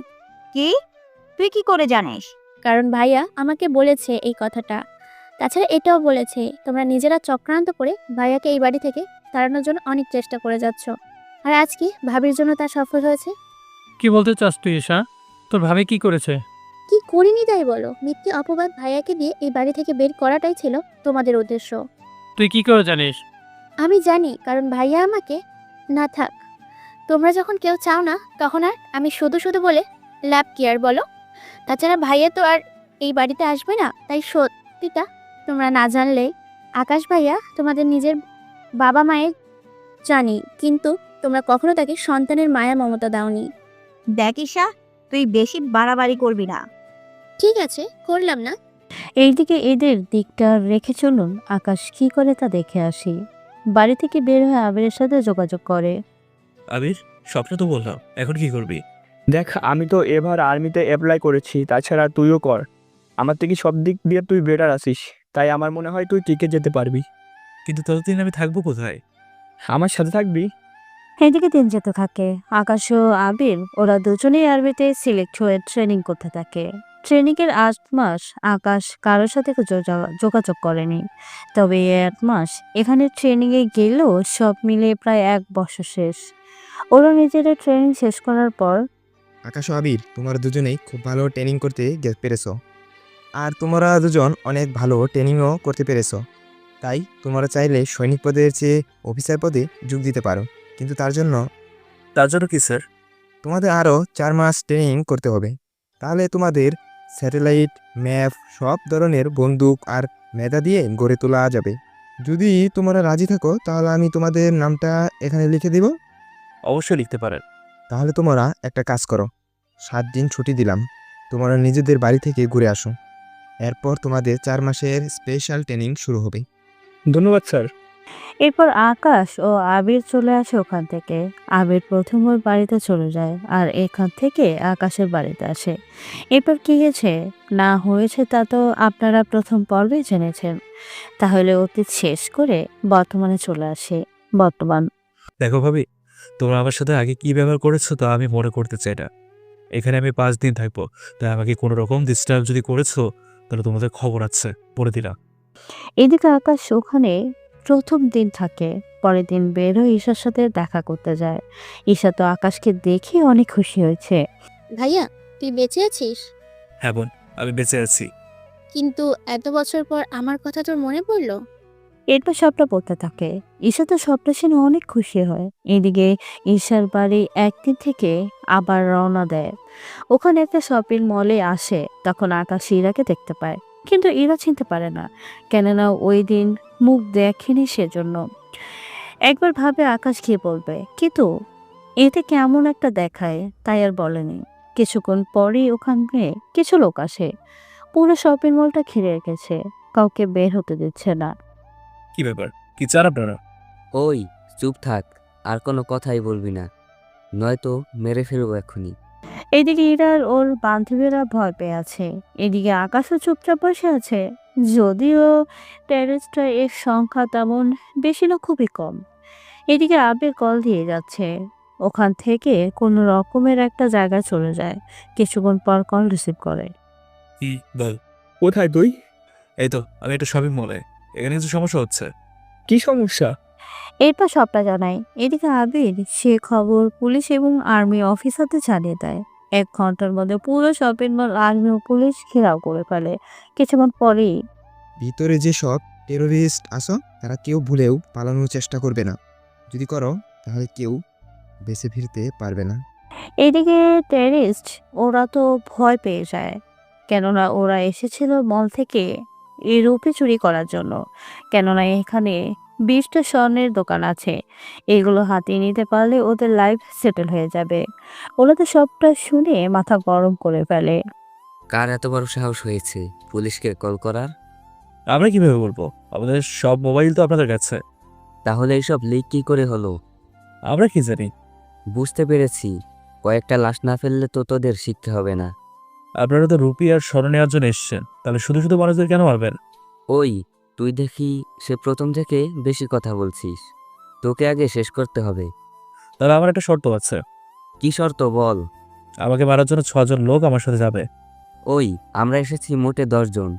কি? তুই কি করে জানিস? কারণ ভাইয়া আমাকে বলেছে এই কথাটা। তাছাড়া এটাও বলেছে তোমরা নিজেরা চক্রান্ত করে ভাইয়াকে এই বাড়ি থেকে তাড়ানোর জন্য অনেক চেষ্টা করে যাচ্ছ, আর আজকে ভাবির জন্য তা সফল হয়েছে। কি বলতে চাস তুই ঈশা? তোর ভাবি কি করেছে? কি করিনি তাই বলো? মিথ্যে অপবাদ ভাইয়াকে দিয়ে এই বাড়ি থেকে বের করাটাই ছিল তোমাদের উদ্দেশ্য। তুই কি করে জানিস? আমি জানি, কারণ ভাইয়া আমাকে না থাক। তোমরা যখন কেউ চাও না, তখন আর আমি শুধু শুধু বলে লাভ কি আর বলো? তাছাড়া ভাইয়া তো আর এই বাড়িতে আসবে না, তাই সত্যিটা তোমরা না জানলে আকাশ ভাইয়া তোমাদের নিজের বাবা মায়ের জানি, কিন্তু তোমরা কখনো তাকে সন্তানের মায়া মমতা দাওনি। দেখ ঈশা, তুই বেশি বাড়াবাড়ি করবি না। ঠিক আছে, করলাম না। এইদিকে এদের দিকটা রেখে চলুন আকাশ কি করে তা দেখে আসি। বাড়ি থেকে বের হয়ে আবিরের সাথে যোগাযোগ করে। আবির, স্বপ্ন তো বললাম, এখন কি করবি? দেখ, আমি তো এবার আর্মিতে অ্যাপ্লাই করেছি, তাছাড়া তুইও কর। আমার থেকে সব দিক দিয়ে তুই বেটার আছিস, তাই আমার মনে হয় তুই টিকে যেতে পারবি। কিন্তু ততদিন আমি থাকবো কোথায়? আমার সাথে থাকবি। এদিকে দিন যেতে থাকে। আকাশ ও আবির ওরা দুজনেই আর্মিতে সিলেক্ট হয়ে ট্রেনিং করতে থাকে। ট্রেনিংয়ের ৮ মাস আকাশ কারোর সাথে যোগাযোগ করেনি। তবে এই ৮ মাস এখানে ট্রেনিংয়ে গেলেও সব মিলিয়ে প্রায় ১ বছর শেষ। ওরা নিজেদের ট্রেনিং শেষ করার পর আকাশ ও আবির, তোমরা দুজনেই খুব ভালো ট্রেনিং করতে পেরেছো। আর তোমরা দুজন অনেক ভালো ট্রেনিংও করতে পেরেছো। তাই তোমরা চাইলে সৈনিক পদের চেয়ে অফিসার পদে যোগ দিতে পারো। কিন্তু তার জন্য কি স্যার? তোমাদের আরও 4 মাস ট্রেনিং করতে হবে। তাহলে তোমাদের স্যাটেলাইট, ম্যাপ, সব ধরনের বন্দুক আর মেধা দিয়ে গড়ে তোলা যাবে। যদি তোমরা রাজি থাকো তাহলে আমি তোমাদের নামটা এখানে লিখে দিব। অবশ্যই লিখতে পারেন। তাহলে তোমরা একটা কাজ করো, 7 দিন ছুটি দিলাম, তোমরা নিজেদের বাড়ি থেকে ঘুরে আসো। এরপর তোমাদের 4 মাসের স্পেশাল ট্রেনিং শুরু হবে। ধন্যবাদ স্যার। এরপর আকাশ ও আবির চলে আসে ওখান থেকে। আবির প্রথম ওর বাড়িতে চলে যায় আর এখান থেকে আকাশের বাড়িতে আসে। এরপর কি হয়েছে না হয়েছে তা তো আপনারা প্রথম পর্বে জেনেছেন। তাহলে অতীত শেষ করে বর্তমানে চলে আসে। বর্তমান। দেখো ভাবি, তোমরা আমার সাথে আগে কি ব্যবহার করেছো তা আমি মনে করতে চাই না। এখানে আমি 5 দিন থাকবো, তাই আমাকে কোনো রকম ডিস্টার্ব যদি করেছো তাহলে তোমাদের খবর আছে, বলে দিলাম। এদিকে আকাশ ওখানে প্রথম দিন থাকে। পরের দিন বের হয়ে ঈশার সাথে দেখা করতে যায়। ঈশা তো আকাশকে দেখে অনেক খুশি হয়েছে। ভাইয়া, তুই বেঁচে আছিস? হ্যাঁ বোন, আমি বেঁচে আছি। কিন্তু এত বছর পর আমার কথা তোর মনে পড়লো? এরপর সবটা বলতে থাকে। ঈশা তো সবটা শুনে অনেক খুশি হয়। এদিকে ঈশার বাড়ি একদিন থেকে আবার রওনা দেয়। ওখানে একটা শপিং মলে আসে। তখন আকাশ ইরাকে দেখতে পায়, কিন্তু ইরা চিনতে পারে না, কেননা ওই দিন মুখ দেখেনি সেজন্য। একবার ভাবে আকাশ কি বলবে, কিন্তু এতে কেমন একটা দেখায় তাই আর বলেনি। কিছুক্ষণ পরেই ওখানে কিছু লোক আসে। পুরো শপিং মলটা ঘিরে রেখেছে, কাউকে বের হতে দিচ্ছে না। কি ব্যাপার, কি চান আপনারা? ওই চুপ থাক, আর কোনো কথাই বলবি না, নয়তো মেরে ফেলবো এখনই। এদিকে ইরার ওর বান্ধবীরা ভয় পেয়ে আছে। এদিকে আকাশও চুপচাপ বসে আছে। যদিও টেরেস্ট্রা এর সংখ্যা তেমন বেশি না, খুবই কম। এদিকে আবির কল দিয়ে যাচ্ছে। ওখান থেকে কোনো রকমের একটা জায়গায় চলে যায়। কিছুক্ষণ পর কল রিসিভ করে। কি বল? কোথায় তুই? এই তো আমি একটা শপিং মলে। এখানে কিছু সমস্যা হচ্ছে। কি সমস্যা? এরপর সবটা জানায়। এদিকে আবির সে খবর পুলিশ এবং আর্মি অফিসারদের জানিয়ে দেয়। 1 ঘন্টার মধ্যে পুরো শপিং মল আর্মি ও পুলিশ ঘেরাও করে ফেলে। কিছুক্ষণ পরেই ভিতরে যে সব টেরোরিস্ট আসো তারা কেউ ভুলেও পালানোর চেষ্টা করবে না। যদি করো তাহলে কেউ বেঁচে ফিরতে পারবে না। এদিকে টেরিস্ট ওরা তো ভয় পেয়ে যায়, কেননা ওরা এসেছিল মল থেকে এই রূপে চুরি করার জন্য। কেননা এখানে 20টা স্বর্ণের দোকান আছে। এগুলো হাতিয়ে নিতে পারলে ওদের লাইফ সেটেল হয়ে যাবে। ওরা তো সবটা শুনে মাথা গরম করে ফেলে। কার এত বড় সাহস হয়েছে পুলিশকে কল করার? আমরা কিভাবে বলবো? আমাদের সব মোবাইল তো আপনাদের কাছে। তাহলে এইসব লিক কি করে হলো? আমরা কি জানি? বুঝতে পেরেছি, কয়েকটা লাশ না ফেললে তো তোদের শিখতে হবে না। আপনারা তো রুপি আর স্মরণ নেওয়ার জন্য এসছেন, তাহলে শুধু শুধু মানুষদের কেন মারবেন? ওই তুই দেখি সে প্রথম থেকে বেশি কথা বলছিস, তোকে আগে শেষ করতে হবে। তাহলে আমার একটা শর্ত আছে। কি শর্ত বল? আমাকে মারার জন্য 6 জন লোক আমার সাথে যাবে। ওই আমরা এসেছি মোটে 10 জন,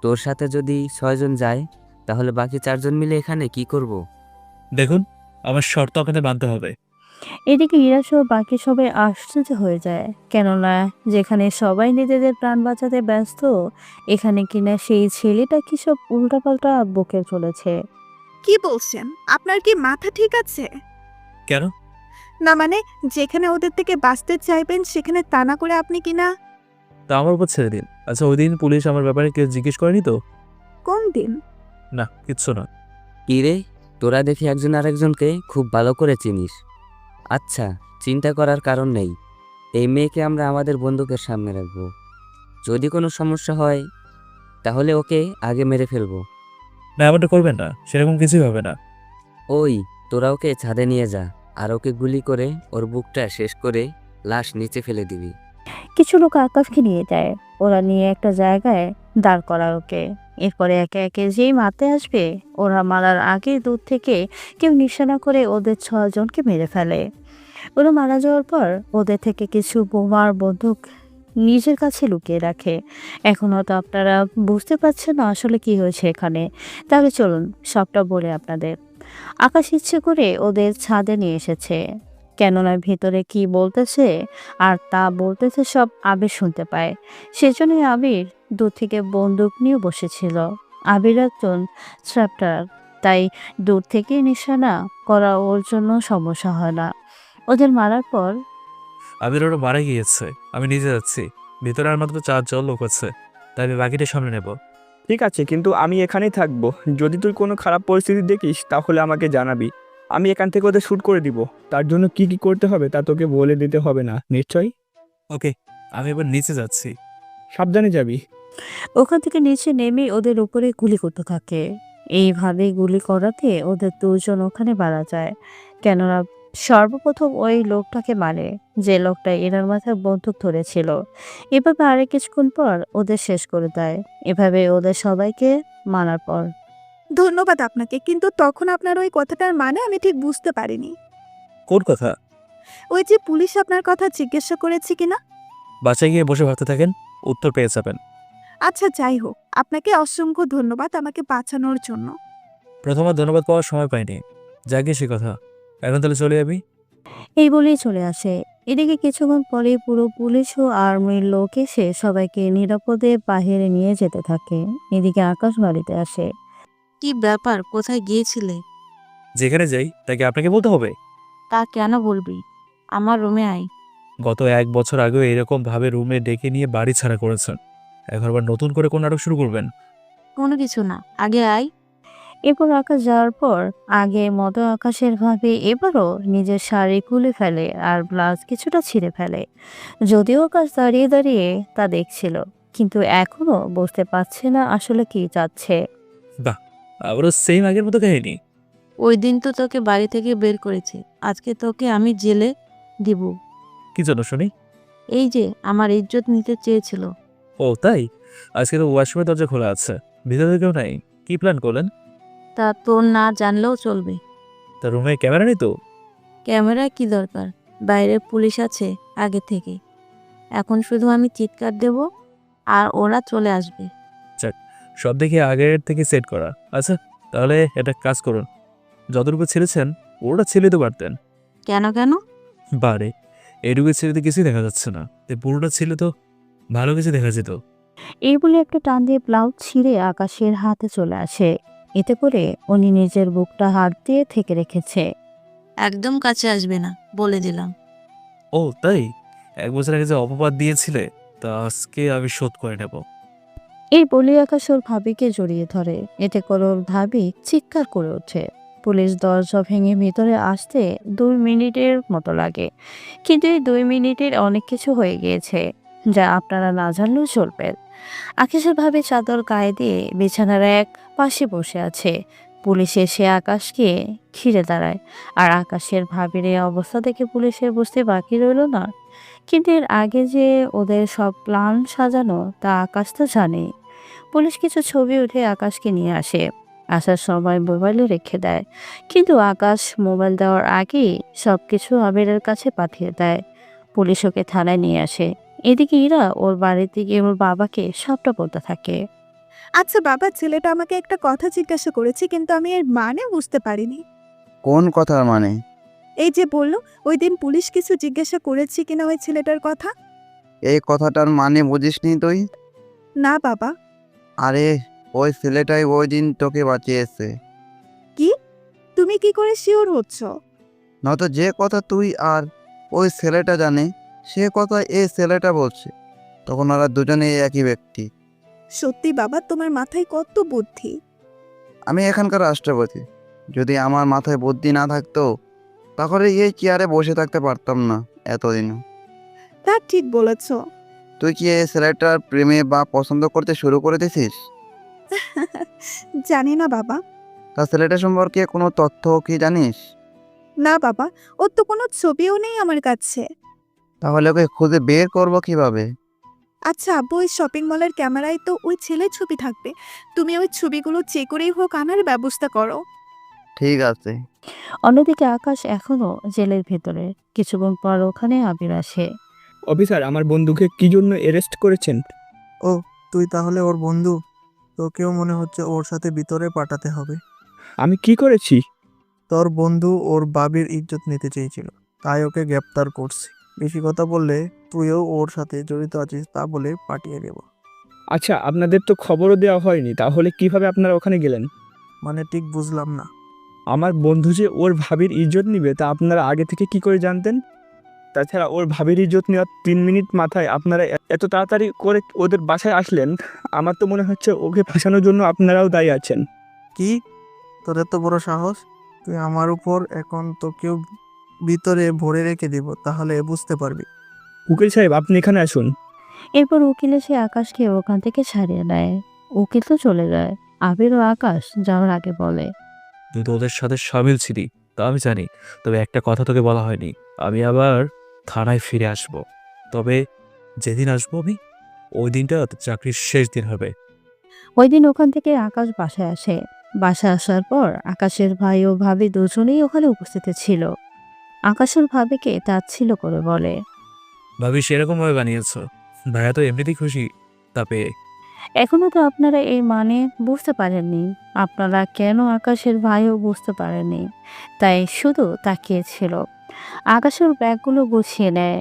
তোর সাথে যদি 6 জন যায় তাহলে বাকি 4 জন মিলে এখানে কি করব? দেখুন, আমার শর্ত আপনাদের মানতে হবে। এদিকে ইরাসহ বাকি সবাই আশ্চর্য হয়ে যায়, কেননা যেখানে সবাই নিজেদের প্রাণ বাঁচাতে ব্যস্ত, এখানে কিনা সেই ছেলেটা কি সব উল্টাপাল্টা বকে চলেছে। কি বলছেন? আপনার কি মাথা ঠিক আছে? কেন? না মানে, যেখানে ওদের থেকে বাঁচতে চাইবেন সেখানে তা না করে আপনি কিনা। তা আমার উপর ছেড়ে দিন। আচ্ছা, ওই দিন পুলিশ আমার ব্যাপারে কেউ জিজ্ঞেস করেনি তো? কোন দিন? না, কিচ্ছু না। কি রে, তোরা দেখি একজন আরেকজনকে খুব ভালো করে চিনিস। আচ্ছা, চিন্তা করার কারণ নেই, এই মেয়েকে আমরা আমাদের বন্দুকের সামনে রাখবো। যদি কোনো সমস্যা হয় তাহলে ওকে আগে মেরে ফেলবো। না, এমনটা করবেন না, সেরকম কিছুই হবে না। ওই তোরা ওকে ছাদে নিয়ে যা, আর ওকে গুলি করে ওর বুকটা শেষ করে লাশ নিচে ফেলে দিবি। কিছু লোক আকাশকে নিয়ে যায়। ওরা নিয়ে একটা জায়গায় দাঁড় করায় ওকে। এরপরে একে একে যেই মারতে আসবে, ওরা মারার আগে দূর থেকে কেউ নিশানা করে ওদের 6 জনকে মেরে ফেলে। ওরা মারা যাওয়ার পর ওদের থেকে কিছু বোমার বন্দুক নিজের কাছে লুকিয়ে রাখে। এখন হয়তো আপনারা বুঝতে পারছেন না আসলে কি হয়েছে এখানে। তাহলে চলুন সবটা বলে আপনাদের। আকাশ ইচ্ছে করে ওদের ছাদে নিয়ে এসেছে, কেননা ভেতরে কি বলতেছে আর তা বলতেছে সব আবির শুনতে পায়। সেজন্যই আবির দূর থেকে বন্দুক নিয়ে বসেছিল। আবির একজন স্ট্র্যাপ্টার, তাই দূর থেকে নিশানা করা ওর জন্য সমস্যা হয় না। ওদের মারার পর আবির ওরা মারা গিয়েছে, আমি নিজে যাচ্ছি। ভিতরে আর মাত্র 4 জন লোক আছে, তাই আমি বাকিটা সামনে নেব। ঠিক আছে, কিন্তু আমি এখানেই থাকবো। যদি তুই কোনো খারাপ পরিস্থিতি দেখিস তাহলে আমাকে জানাবি। আমি এখান থেকে ওদের শ্যুট করে দিব। তার জন্য কি কি করতে হবে তা তোকে বলে দিতে হবে না নিশ্চয়ই। ওকে, আমি এবার নিচে যাচ্ছি। সাবধানে যাবি। ওখান থেকে নিচে নেমে ওদের উপরে গুলি করতে থাকে। এইভাবে গুলি করাতে ওদের দুজন ওখানে মারা যায়, কেননা সর্বপ্রথম ওই লোকটাকে মারে যে লোকটা এনার মাথায় বন্দুক ধরেছিল। এভাবে আরেক কিছুক্ষণ পর ওদের শেষ করে দেয়। এভাবে ওদের সবাইকে মারার পর ধন্যবাদ আপনাকে, কিন্তু তখন আপনার ওই কথাটার মানে আমি ঠিক বুঝতে পারিনি। কোন কথা? ওই যে পুলিশ আপনার কথা জিজ্ঞাসা করেছে কিনা। বাসায় গিয়ে বসে ভাবতে থাকেন, উত্তর পেয়ে যাবেন। আচ্ছা যাই হোক, আপনাকে অসংখ্য ধন্যবাদ আমাকে বাঁচানোর জন্য। প্রথমবার ধন্যবাদ পাওয়ার সময় পাইনি, যাকে সে কথা। এখন তাহলে চলে যাবি। এই বলেই চলে আসে। এদিকে কিছুক্ষণ পরে পুরো পুলিশ ও আর্মির লোক এসে সবাইকে নিরাপদে বাহিরে নিয়ে যেতে থাকে। এদিকে আকাশ বাড়িতে আসে। কি ব্যাপার, কোথায় গিয়েছিলে? যেখানে যাই তাকে আপনাকে বলতে হবে? তা কেন বলবি? আমার রুমে আয়। গত 1 বছর আগেও এরকম ভাবে রুমে ডেকে নিয়ে বাড়ি ছাড়া করেছেন, এখন আবার নতুন করে কোন নাটক শুরু করবেন? কোনো কিছু না, আগে আয়। এরপর আকাশ যাওয়ার পর আগে মতো আকাশের ভাবে এবারও নিজের শাড়ি খুলে ফেলে আর ব্লাউজ কিছুটা ছিঁড়ে ফেলে। যদিও আকাশ দাঁড়িয়ে দাঁড়িয়ে তা দেখছিল, কিন্তু এখনো বুঝতে পারছে না আসলে কি চাচ্ছে। বাহ, আবারও সেম আগের মতো কাহিনী। ওই দিন তো তোকে বাড়ি থেকে বের করেছে, আজকে তোকে আমি জেলে দিব। কি জন্য শুনি? এই যে আমার ইজ্জত নিতে চেয়েছিল। ও তাই? আজকে তো ওয়াশরুমের দরজা খোলা আছে, ভিতরে কেউ নাই। কি প্ল্যান করলেন? তা তোর না জানলেও চলবে। তার রুমে ক্যামেরা নেই তো? ক্যামেরা কি দরকার, বাইরে পুলিশ আছে আগে থেকে। এখন শুধু আমি চিৎকার দেব আর ওরা চলে আসবে। সব দেখে আগের থেকে সেট করা। আচ্ছা, তাহলে এটা কাজ করুন, যতটুকু ছেড়েছেন ওটা ছেড়ে দিতে পারতেন। কেন কেন? বারে, এটুকু ছেড়ে দিয়ে কিছুই দেখা যাচ্ছে না, তাই পুরোটা ছেলে তো ভালো কিছু দেখা যেত। এই বলে একটা টান দিয়ে ব্লাউজ ছিঁড়ে আকাশের হাতে চলে আসে। এতে করে উনি নিজের বুকটা হাত দিয়ে থেকে রেখেছে। একদম কাছে আসবে না, বলে দিলাম। ও তাই? 1 বছর আগে যে অপবাদ দিয়েছিলে তা আজকে আমি শোধ করে নেব। এই বলে আকাশ ওর ভাবিকে জড়িয়ে ধরে। এতে করে ওর ভাবি চিৎকার করে ওঠে। পুলিশ দরজা ভেঙে ভিতরে আসতে 2 মিনিটের মতো লাগে, কিন্তু এই 2 মিনিটের অনেক কিছু হয়ে গিয়েছে যা আপনারা না জানলেও চলবে। আকাশের ভাবে চাদর গায়ে দিয়ে বিছানার এক পাশে বসে আছে। পুলিশ এসে আকাশকে ঘিরে দাঁড়ায়, আর আকাশের ভাবির এই অবস্থা দেখে পুলিশের বুঝতে বাকি রইল না, কিন্তু এর আগে যে ওদের সব প্ল্যান সাজানো তা আকাশ তো জানে। পুলিশ কিছু ছবি উঠে আকাশকে নিয়ে আসে। আসার সময় মোবাইলে রেখে দেয়, কিন্তু আকাশ মোবাইল দেওয়ার আগেই সবকিছু আবিরের কাছে পাঠিয়ে দেয়। পুলিশ ওকে থানায় নিয়ে আসে। এদিকে ইরা ওর বাড়িতে গিয়ে ওর বাবাকে সবটা বলতে থাকে। আচ্ছা বাবা, ছেলেটা আমাকে একটা কথা জিজ্ঞাসা করেছে, কিন্তু আমি এর মানে বুঝতে পারিনি। কোন কথার মানে? এই যে বললো ওই দিন পুলিশ কিছু জিজ্ঞাসা করেছে কিনা ওই ছেলেটার কথা। এই কথাটার মানে বুঝিসনি তুই? না বাবা। আরে, ওই ছেলেটাই ওই দিন তোকে বাঁচিয়েছে। কি? তুমি কি করে শিওর হচ্ছ? নয়তো যে কথা তুই আর ওই ছেলেটা জানে সে কথা এই ছেলেটা বলছে, তখন ওরা দুজনেই একই ব্যক্তি। সত্যি বাবা, তোমার মাথায় কত বুদ্ধি। আমি এখানকার রাষ্ট্রপতি, যদি আমার মাথায় বুদ্ধি না থাকতো তাহলে এই চেয়ারে বসে থাকতে পারতাম না এতদিনও। তা ঠিক বলেছ। তুই কি এই ছেলেটার প্রেমে বা পছন্দ করতে শুরু করে দিছিস? জানি না বাবা। তা ছেলেটা সম্পর্কে কোনো তথ্য কি জানিস? না বাবা, ওর তো কোনো ছবিও নেই আমার কাছে। তাহলে ওকে খুঁজে বের করবো কিভাবে? আচ্ছা আব্বু, ওই শপিং মলের ক্যামেরায় তো ওই ছেলের ছবি থাকবে। তুমি ওই ছবিগুলো চেক করেই হোক আনার ব্যবস্থা করো। ঠিক আছে। অন্যদিকে আকাশ এখনো জেলের ভেতরে। কিছুক্ষণ পর ওখানে আবির আসে। অফিসার, আমার বন্ধুকে কি জন্য অ্যারেস্ট করেছেন? ও, তুই তাহলে ওর বন্ধু? তোকেও মনে হচ্ছে ওর সাথে ভিতরে পাঠাতে হবে। আমি কি করেছি? তোর বন্ধু ওর বাবির ইজ্জত নিতে চেয়েছিল, তাই ওকে গ্রেপ্তার করছি। বেশি কথা বললে তুইও ওর সাথে জড়িত আছিস তা বলে পাঠিয়ে দেব। আচ্ছা, আপনাদের তো খবরও দেওয়া হয়নি, তাহলে কিভাবে আপনারা ওখানে গেলেন? মানে ঠিক বুঝলাম না। আমার বন্ধু যে ওর ভাবির ইজ্জত নিবে তা আপনারা আগে থেকে কি করে জানতেন? তাছাড়া ওর ভাবির ইজ্জত নেওয়ার 3 মিনিট মাথায় আপনারা এত তাড়াতাড়ি করে ওদের বাসায় আসলেন। আমার তো মনে হচ্ছে ওকে ফাঁসানোর জন্য আপনারাও দায়ী আছেন। কি, তোর এত বড় সাহস? তুই আমার উপর? এখন তোকেও ভিতরে ভরে রেখে দিব, তাহলে বুঝতে পারবি। উকিল সাহেব, আপনি এখানে আসুন। এরপর উকিল এসে আকাশকে ওখান থেকে ছাড়িয়ে দেয়। উকিল তো চলে যায়। আবির ও আকাশ যাওয়ার আগে বলে, তুই তো ওদের সাথে সামিল ছিলি, তা আমি জানি। তবে একটা কথা তোকে বলা হয়নি, আমি আবার থানায় ফিরে আসব। তবে যেদিন আসবো আমি, ওই দিনটা তোর চাকরির শেষ দিন হবে। ওই দিন ওখান থেকে আকাশ বাসায় আসে। বাসায় আসার পর আকাশের ভাই ও ভাবি দুজনেই ওখানে উপস্থিত ছিল। আকাশের ভাবিকে তাচ্ছিল্য করে বলে, ভাবি সেরকমভাবে বানিয়েছ, ভাইয়া তো এমনিতেই খুশি তা পেয়ে। এখনো তো আপনারা এই মানে বুঝতে পারেননি। আপনারা কেন আকাশের ভাইও বুঝতে পারেননি, তাই শুধু তাকিয়েছিল। আকাশের ব্যাগগুলো গুছিয়ে নেয়।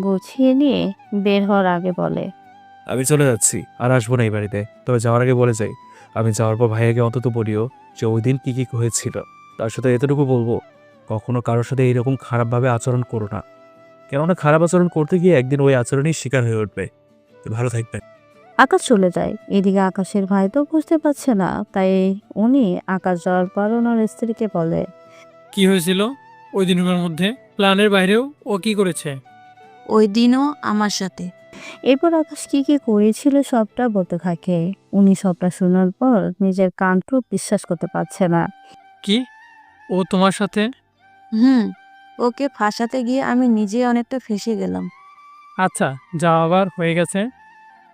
গুছিয়ে নিয়ে বের হওয়ার আগে বলে, আমি চলে যাচ্ছি, আর আসবো না এই বাড়িতে। তবে যাওয়ার আগে বলে যাই, আমি যাওয়ার পর ভাইয়াকে অন্তত বলিও যে ওই দিন কী কী হয়েছিল। তার সাথে এতটুকু বলবো, কখনো কারোর সাথে এইরকম খারাপভাবে আচরণ করো না। কেননা খারাপ আচরণ করতে গিয়ে একদিন ওই আচরণই শিকার হয়ে উঠবে। তো ভালো থাকবেন। আকাশ চলে যায়। এদিকে আকাশের ভাই তো বুঝতে পারছে না, তাই উনি আকাশ যাওয়ার পর ওনার স্ত্রীকে বলে, কি হয়েছিল ওই দিনগুলোর মধ্যে? প্ল্যানের বাইরেও ও কি করেছে? ওই দিনও আমার সাথে। এরপর আকাশ কি কি করেছিল সবটা বলতে থাকে। উনি সবটা শোনার পর নিজের কানটু বিশ্বাস করতে পারছে না। কি, ও তোমার সাথে? হুম, ওকে ফাঁসাতে গিয়ে আমি নিজে অনেকটা ফেঁসে গেলাম। আচ্ছা, যা আবার হয়ে গেছে,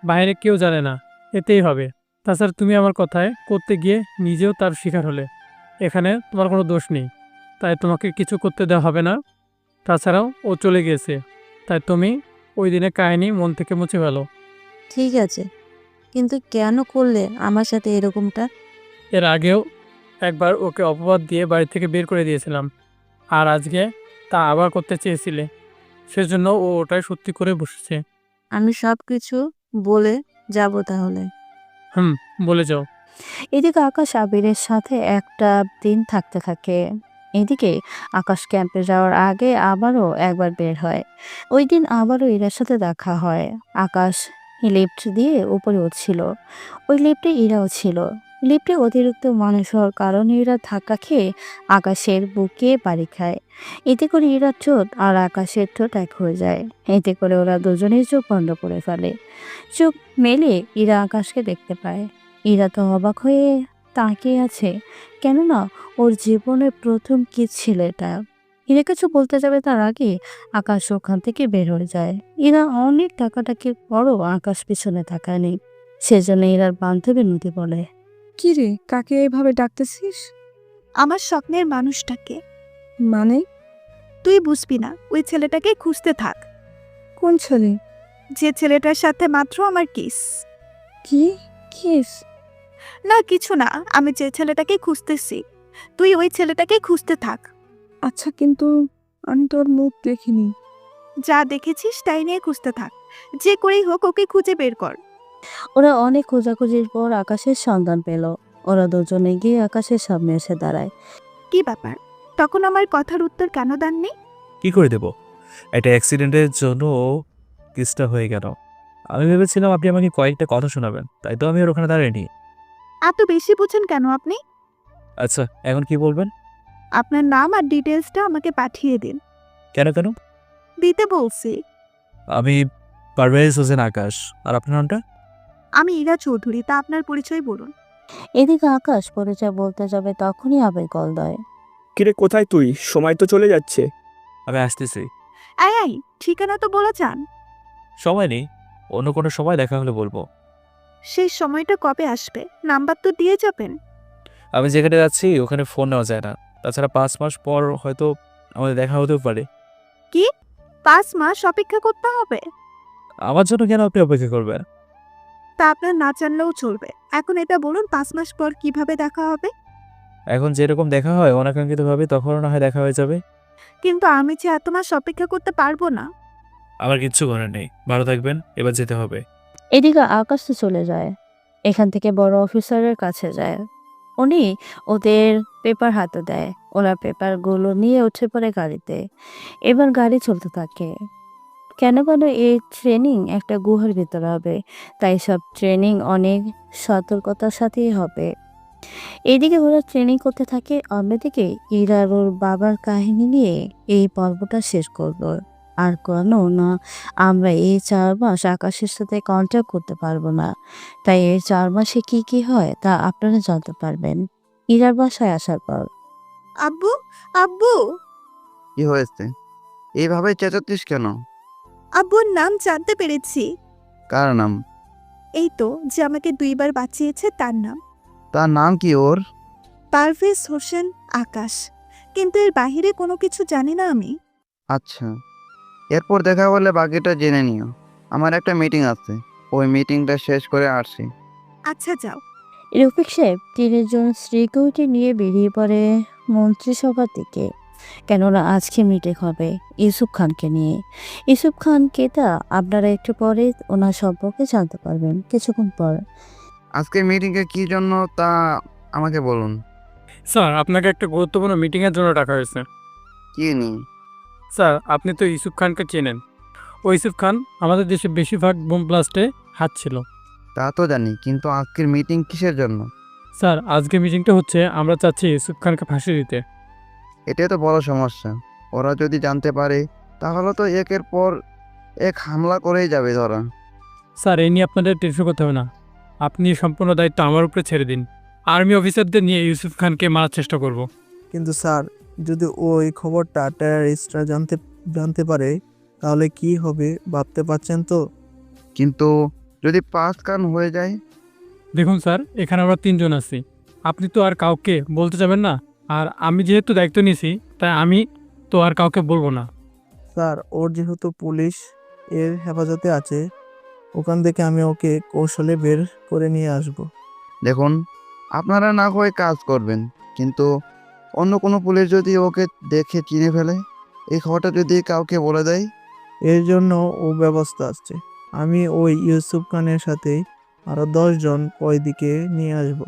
বাইরে কেউ জানে না, এতেই হবে। তাছাড়া তুমি আমার কথায় করতে গিয়ে নিজেও তার শিকার হলে। এখানে তোমার কোনো দোষ নেই, তাই তোমাকে কিছু করতে দেওয়া হবে না। তাছাড়াও ও চলে গিয়েছে, তাই তুমি ওই দিনের কাহিনী মন থেকে মুছে ফেলো। ঠিক আছে, কিন্তু কেন করলে আমার সাথে এরকমটা? এর আগেও একবার ওকে অপবাদ দিয়ে বাড়ি থেকে বের করে দিয়েছিলাম, আর আজকে তা আবার করতে চেয়েছিলে। সেজন্য ও ওটাই সত্যি করে বসেছে। আমি সব কিছু বলে যাব তাহলে। হুম, বলে যাও। এদিকে আকাশ আবিরের সাথে একটা দিন থাকতে থাকে। এদিকে আকাশ ক্যাম্পে যাওয়ার আগে আবারও একবার বের হয়। ওই দিন আবারও ইরার সাথে দেখা হয়। আকাশ লিফট দিয়ে উপরে উঠছিল। ওই লিফটে ইরাও ছিল। লিফটে অতিরিক্ত মানুষ হওয়ার কারণে ইরা ধাক্কা খেয়ে আকাশের বুকে বাড়ি খায়। এতে করে ইরার ঠোঁট আর আকাশের ঠোঁট এক হয়ে যায়। এতে করে ওরা দুজনেই চোখ বন্ধ করে ফেলে। চোখ মেলে ইরা আকাশকে দেখতে পায়। ইরা তো অবাক হয়ে তাকিয়ে আছে, কেননা ওর জীবনের প্রথম কিস ছিল এটা। ইরা কিছু বলতে যাবে তার আগে আকাশ ওখান থেকে বের হয়ে যায়। ইরা অনেক টাকাটাকির পরও আকাশ পিছনে তাকায়নি। সেজন্য ইরার বান্ধবী নদী বলে, কি রে, কাকে এইভাবে ডাকতেছিস? আমার স্বপ্নের মানুষটাকে। মানে? তুই বুঝবি না, ওই ছেলেটাকে খুঁজতে থাক। কোন ছেলে? যে ছেলেটার সাথে মাত্র আমার কিস। কি কিস? না কিছু না, আমি যে ছেলেটাকে খুঁজতেছি, তুই ওই ছেলেটাকে খুঁজতে থাক। আচ্ছা, কিন্তু আমি তোর মুখ দেখিনি। যা দেখেছিস তাই নিয়ে খুঁজতে থাক, যে করেই হোক ওকে খুঁজে বের কর। ওরা অনেক খোঁজাখুঁজির পর আকাশের সন্ধান পেল। ওরা দুজনে গিয়ে আকাশের সামনে এসে দাঁড়ায়। কি ব্যাপার, তখন আমার কথার উত্তর কেন দেননি? কি করে দেব? একটা অ্যাক্সিডেন্টের জন্য কেসটা হয়ে গেল। আমি ভেবেছিলাম আপনি আমাকে কয়েকটা কথা শোনাবেন, তাই তো আমি আর ওখানে দাঁড়াইনি। এত বেশি বুঝেন কেন আপনি? আচ্ছা, এখন কি বলবেন? আপনার নাম আর ডিটেলসটা আমাকে পাঠিয়ে দিন। কেন কেন? দিতে বলছি। আমি পারভেজ হোসেন আকাশ। আর আপনার নামটা? আমি ইরা চৌধুরী, তা আপনার পরিচয় বলুন। এদিকে আকাশ পরিচয় বলতে যাবে তখনই আবেগ কল দেয়। কিরে, কোথায় তুই? সময় তো চলে যাচ্ছে। আমি আসতেছি। এই ঠিকানা তো বলে যান। সময় নেই, অন্য কোনো সময় দেখা হলে বলবো। সেই সময়টা কবে আসবে? নাম্বার তো দিয়ে যাবেন। আমি যেখানে যাচ্ছি ওখানে ফোন নেওয়া যায় না। তাছাড়া 5 মাস পর হয়তো আমাদের দেখা হতেও পারে। কি 5 মাস অপেক্ষা করতে হবে? আমার জন্য কেন আপনি অপেক্ষা করবেন? তা আপনার না জানলেও চলবে। এখন এটা বলুন 5 মাস পর কিভাবে দেখা হবে? এখন যেরকম দেখা হয় অনাকাঙ্ক্ষিতভাবে, তখনও না হয় দেখা হয়ে যাবে। কিন্তু আমি যে এত মাস অপেক্ষা করতে পারবো না। আমার কিচ্ছু করার নেই। ভালো থাকবেন, এবার যেতে হবে। এদিকে আকাশ তো চলে যায়, এখান থেকে বড় অফিসারের কাছে যায়। উনি ওদের পেপার হাতে দেয়, ওরা পেপারগুলো নিয়ে উঠে পড়ে গাড়িতে। এবার গাড়ি চলতে থাকে। কেন এই ট্রেনিং একটা গুহার ভিতরে হবে, তাই সব ট্রেনিং অনেক সতর্কতার সাথেই হবে। এইদিকে ওরা ট্রেনিং করতে থাকে, অন্যদিকে ইরার ওর বাবার কাহিনী নিয়ে এই পর্বটা শেষ করলো। আর কোনো না, আমরা এই 4 মাস আকাশের সাথে কন্ট্যাক্ট করতে পারবো না, তাই এই 4 মাসে কি কি হয় তা আপনারা জানতে পারবেন ইরার বাসায় আসার পর। আব্বু, আব্বু, কি হয়েছে? এইভাবে চেঁচাচ্ছিস কেন? আব্বুর নাম জানতে পেরেছি। কার নাম? এই তো, যে আমাকে 2 বার বাঁচিয়েছে তার নাম। তার নাম কি ওর? পারভেজ হোসেন আকাশ। কিন্তু এর বাহিরে কোনো কিছু জানি না আমি। আচ্ছা, এরপর দেখা হলে বাকিটা জেনে নিও। আমার একটা মিটিং আছে, ওই মিটিংটা শেষ করে আসছি। আচ্ছা যাও। রফিক সাহেব 3 জন সিকিউরিটি নিয়ে বেরিয়ে পড়ে মন্ত্রিসভার দিকে, কেননা আজকে মিটিং হবে ইউসুফ খানকে নিয়ে। ইউসুফ খানকে তা আপনারা একটু পরে ওনার সম্পর্কে জানতে পারবেন কিছুক্ষণ পর। আজকে মিটিংয়ে কি জন্য তা আমাকে বলুন। স্যার, আপনাকে একটা গুরুত্বপূর্ণ মিটিংয়ের জন্য ডাকা হয়েছে। কি নিয়ে? স্যার, আপনি তো ইউসুফ খানকে চেনেন। ওই ইউসুফ খান আমাদের দেশে বেশিরভাগ বোম ব্লাস্টে হাত ছিল। তা তো জানি, কিন্তু আজকের মিটিং কিসের জন্য? স্যার, আজকে মিটিংটা হচ্ছে আমরা চাচ্ছি ইউসুফ খানকে ফাঁসি দিতে। এটাই তো বড় সমস্যা। ওরা যদি জানতে পারে তাহলে তো একের পর এক হামলা করেই যাবে ধরা। স্যার, এই নিয়ে আপনাদের টেনশন করতে হবে না। আপনি সম্পূর্ণ দায়িত্ব আমার উপরে ছেড়ে দিন। আর্মি অফিসারদের নিয়ে ইউসুফ খানকে মারার চেষ্টা করব। কিন্তু স্যার, যদি ওই খবরটা টেররিস্টরা জানতে পারে তাহলে কি হবে ভাবতে পারছেন তো? কিন্তু যদি 5 কান হয়ে যায়? দেখুন স্যার, এখানে আমরা 3 জন আছি। আপনি তো আর কাউকে বলতে যাবেন না, আর আমি যেহেতু দায়িত্ব নিয়েছি তাই আমি তো আর কাউকে বলবো না। স্যার, ওর যেহেতু পুলিশ এর হেফাজতে আছে, ওখান থেকে আমি ওকে কৌশলে বের করে নিয়ে আসব। দেখুন, আপনারা না হয় কাজ করবেন, কিন্তু অন্য কোনো পুলিশ যদি ওকে দেখে চিনে ফেলে, এই খবরটা যদি কাউকে বলে দেয়? এর জন্য ও ব্যবস্থা আছে। আমি ওই ইউসুফ খানের সাথে আরো 10 জন কয়েদিকে নিয়ে আসব।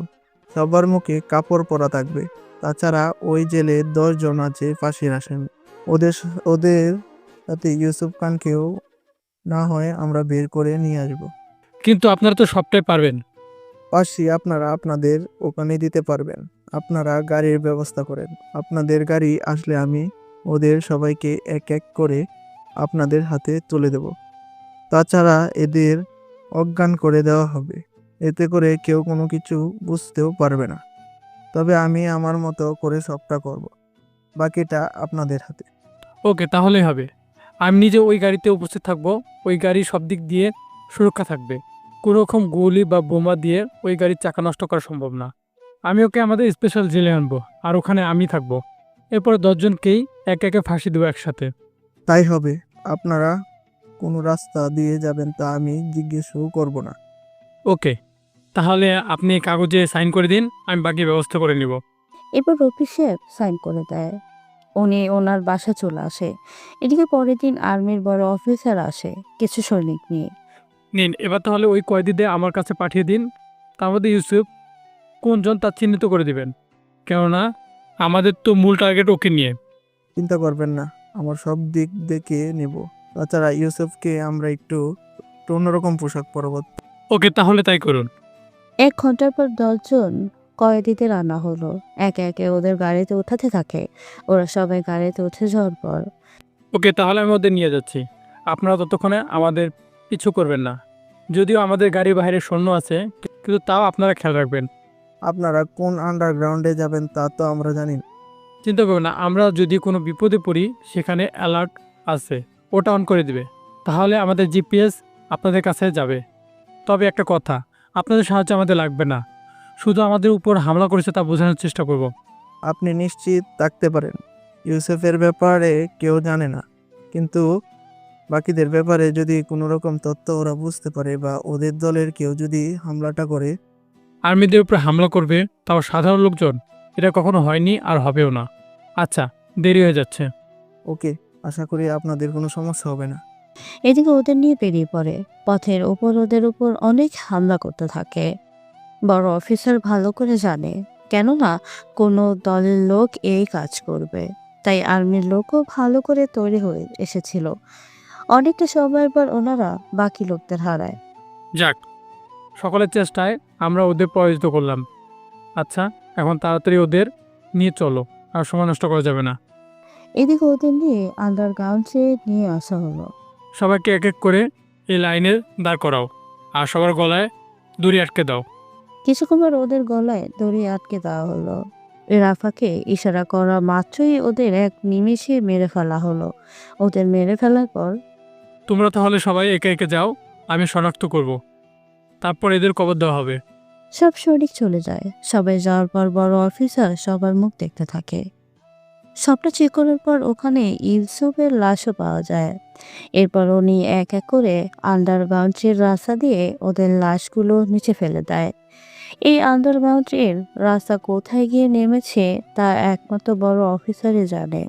সবার মুখে কাপড় পরা থাকবে। তাছাড়া ওই জেলে 10 জন আছে ফাঁসির আসামি। ওদের সাথে ইউসুফ খানকেও না হয় আমরা বের করে নিয়ে আসব। কিন্তু আপনারা তো সবটাই পারবেন। পাশি আপনারা আপনাদের ওখানে দিতে পারবেন। আপনারা গাড়ির ব্যবস্থা করেন। আপনাদের গাড়ি আসলে আমি ওদের সবাইকে এক এক করে আপনাদের হাতে তুলে দেব। তাছাড়া এদের অজ্ঞান করে দেওয়া হবে। এতে করে কেউ কোনো কিছু বুঝতেও পারবে না। তবে আমি আমার মতো করে সবটা করব। বাকিটা আপনাদের হাতে। ওকে, তাহলেই হবে। আমি নিজে ওই গাড়িতে উপস্থিত থাকব। ওই গাড়ি সব দিক দিয়ে সুরক্ষা থাকবে। কোনো রকম গুলি বা বোমা দিয়ে ওই গাড়ির চাকা নষ্ট করা সম্ভব না। আমি ওকে আমাদের স্পেশাল জেলে আনবো, আর ওখানে আমি থাকবো। এরপর 10 জনকেই একে একে ফাঁসি দেবো একসাথে। তাই হবে। আপনারা কোনো রাস্তা দিয়ে যাবেন তা আমি জিজ্ঞেসও করব না। ওকে, তাহলে আপনি কাগজে সাইন করে দিন, আমি বাকি ব্যবস্থা করে নিব। এরপর রফিক সাহেব সাইন করে দেয়। উনি ওনার বাসা চলে আসে। এদিকে পরের দিন আর্মির বড় অফিসার আসে কিছু সৈনিক নিয়ে। নিন, এবার তাহলে ওই কয়েদিদের আমার কাছে পাঠিয়ে দিন। তার মধ্যে ইউসুফ কোনজন তা চিহ্নিত করে দিবেন, কেননা আমাদের তো মূল টার্গেট ওকে নিয়ে। চিন্তা করবেন না, আমার সব দিক দেখে নেব। তাছাড়া ইউসুফকে আমরা একটু অন্যরকম পোশাক পরব। ওকে, তাহলে তাই করুন। 1 ঘন্টার পর 10 জন কয়েদিদের আনা হলো। একে একে ওদের গাড়িতে উঠাতে থাকে। ওরা সবাই গাড়িতে উঠে যাওয়ার পর ওকে, তাহলে আমি ওদের নিয়ে যাচ্ছি। আপনারা ততক্ষণে আমাদের পিছু করবেন না। যদিও আমাদের গাড়ির বাইরে সৈন্য আছে, কিন্তু তাও আপনারা খেয়াল রাখবেন। আপনারা কোন আন্ডারগ্রাউন্ডে যাবেন তা তো আমরা জানি না। চিন্তা করবেন না, আমরা যদি কোনো বিপদে পড়ি সেখানে অ্যালার্ট আছে, ওটা অন করে দিবে। তাহলে আমাদের জিপিএস আপনাদের কাছে যাবে। তবে একটা কথা, আপনাদের সাহায্য আমাদের লাগবে না। শুধু আমাদের উপর হামলা করেছে তা বোঝানোর চেষ্টা করব। আপনি নিশ্চিত থাকতে পারেন, ইউসুফের ব্যাপারে কেউ জানে না। কিন্তু বাকিদের ব্যাপারে যদি কোনো রকম তথ্য ওরা বুঝতে পারে বা ওদের দলের কেউ যদি হামলাটা করে, আর্মিদের উপরে হামলা করবে, তাও সাধারণ লোকজন, এটা কখনো হয়নি আর হবেও না। আচ্ছা, দেরি হয়ে যাচ্ছে। ওকে, আশা করি আপনাদের কোনো সমস্যা হবে না। এদিকে ওদের নিয়ে বেরিয়ে পড়ে। পথের ওপর ওদের উপর অনেক হামলা করতে থাকে। বড় অফিসার ভালো করে জানে, কেননা কোনো দলের লোক এই কাজ করবে, তাই আর্মির লোকও ভালো করে তৈরি হয়ে এসেছিল। অনেকটা সময়ের পর ওনারা বাকি লোকদের হারায়। যাক, সকলের চেষ্টায় আমরা ওদের পরাজিত করলাম। আচ্ছা, এখন তাড়াতাড়ি ওদের নিয়ে চলো, আর সময় নষ্ট করা যাবে না। এদিকে ওদের নিয়ে আন্ডারগ্রাউন্ডে নিয়ে আসা হলো। সবাইকে এক এক করে এই লাইনে দাঁড় করাও, আর সবার গলায় দড়ি আটকে দাও। কিছুক্ষণ পর ওদের গলায় দড়ি আটকে দেওয়া হলো। রাফাকে ইশারা করা মাত্রই ওদের এক নিমেষে মেরে ফেলা হলো। ওদের মেরে ফেলার পর তোমরা তাহলে সবাই একে একে যাও, আমি শনাক্ত করব, তারপর এদের কবর দেওয়া হবে। সব সৈনিক চলে যায়। সবাই যাওয়ার পর বড় অফিসার সবার মুখ দেখতে থাকে। সবটা চেক করার পর ওখানে ইউসুফের লাশও পাওয়া যায়। এরপর উনি এক এক করে আন্ডারগ্রাউন্ডের রাস্তা দিয়ে ওদের লাশগুলো নিচে ফেলে দেয়। এই আন্ডারগ্রাউন্ডের রাস্তা কোথায় গিয়ে নেমেছে তা একমাত্র বড় অফিসারই জানে।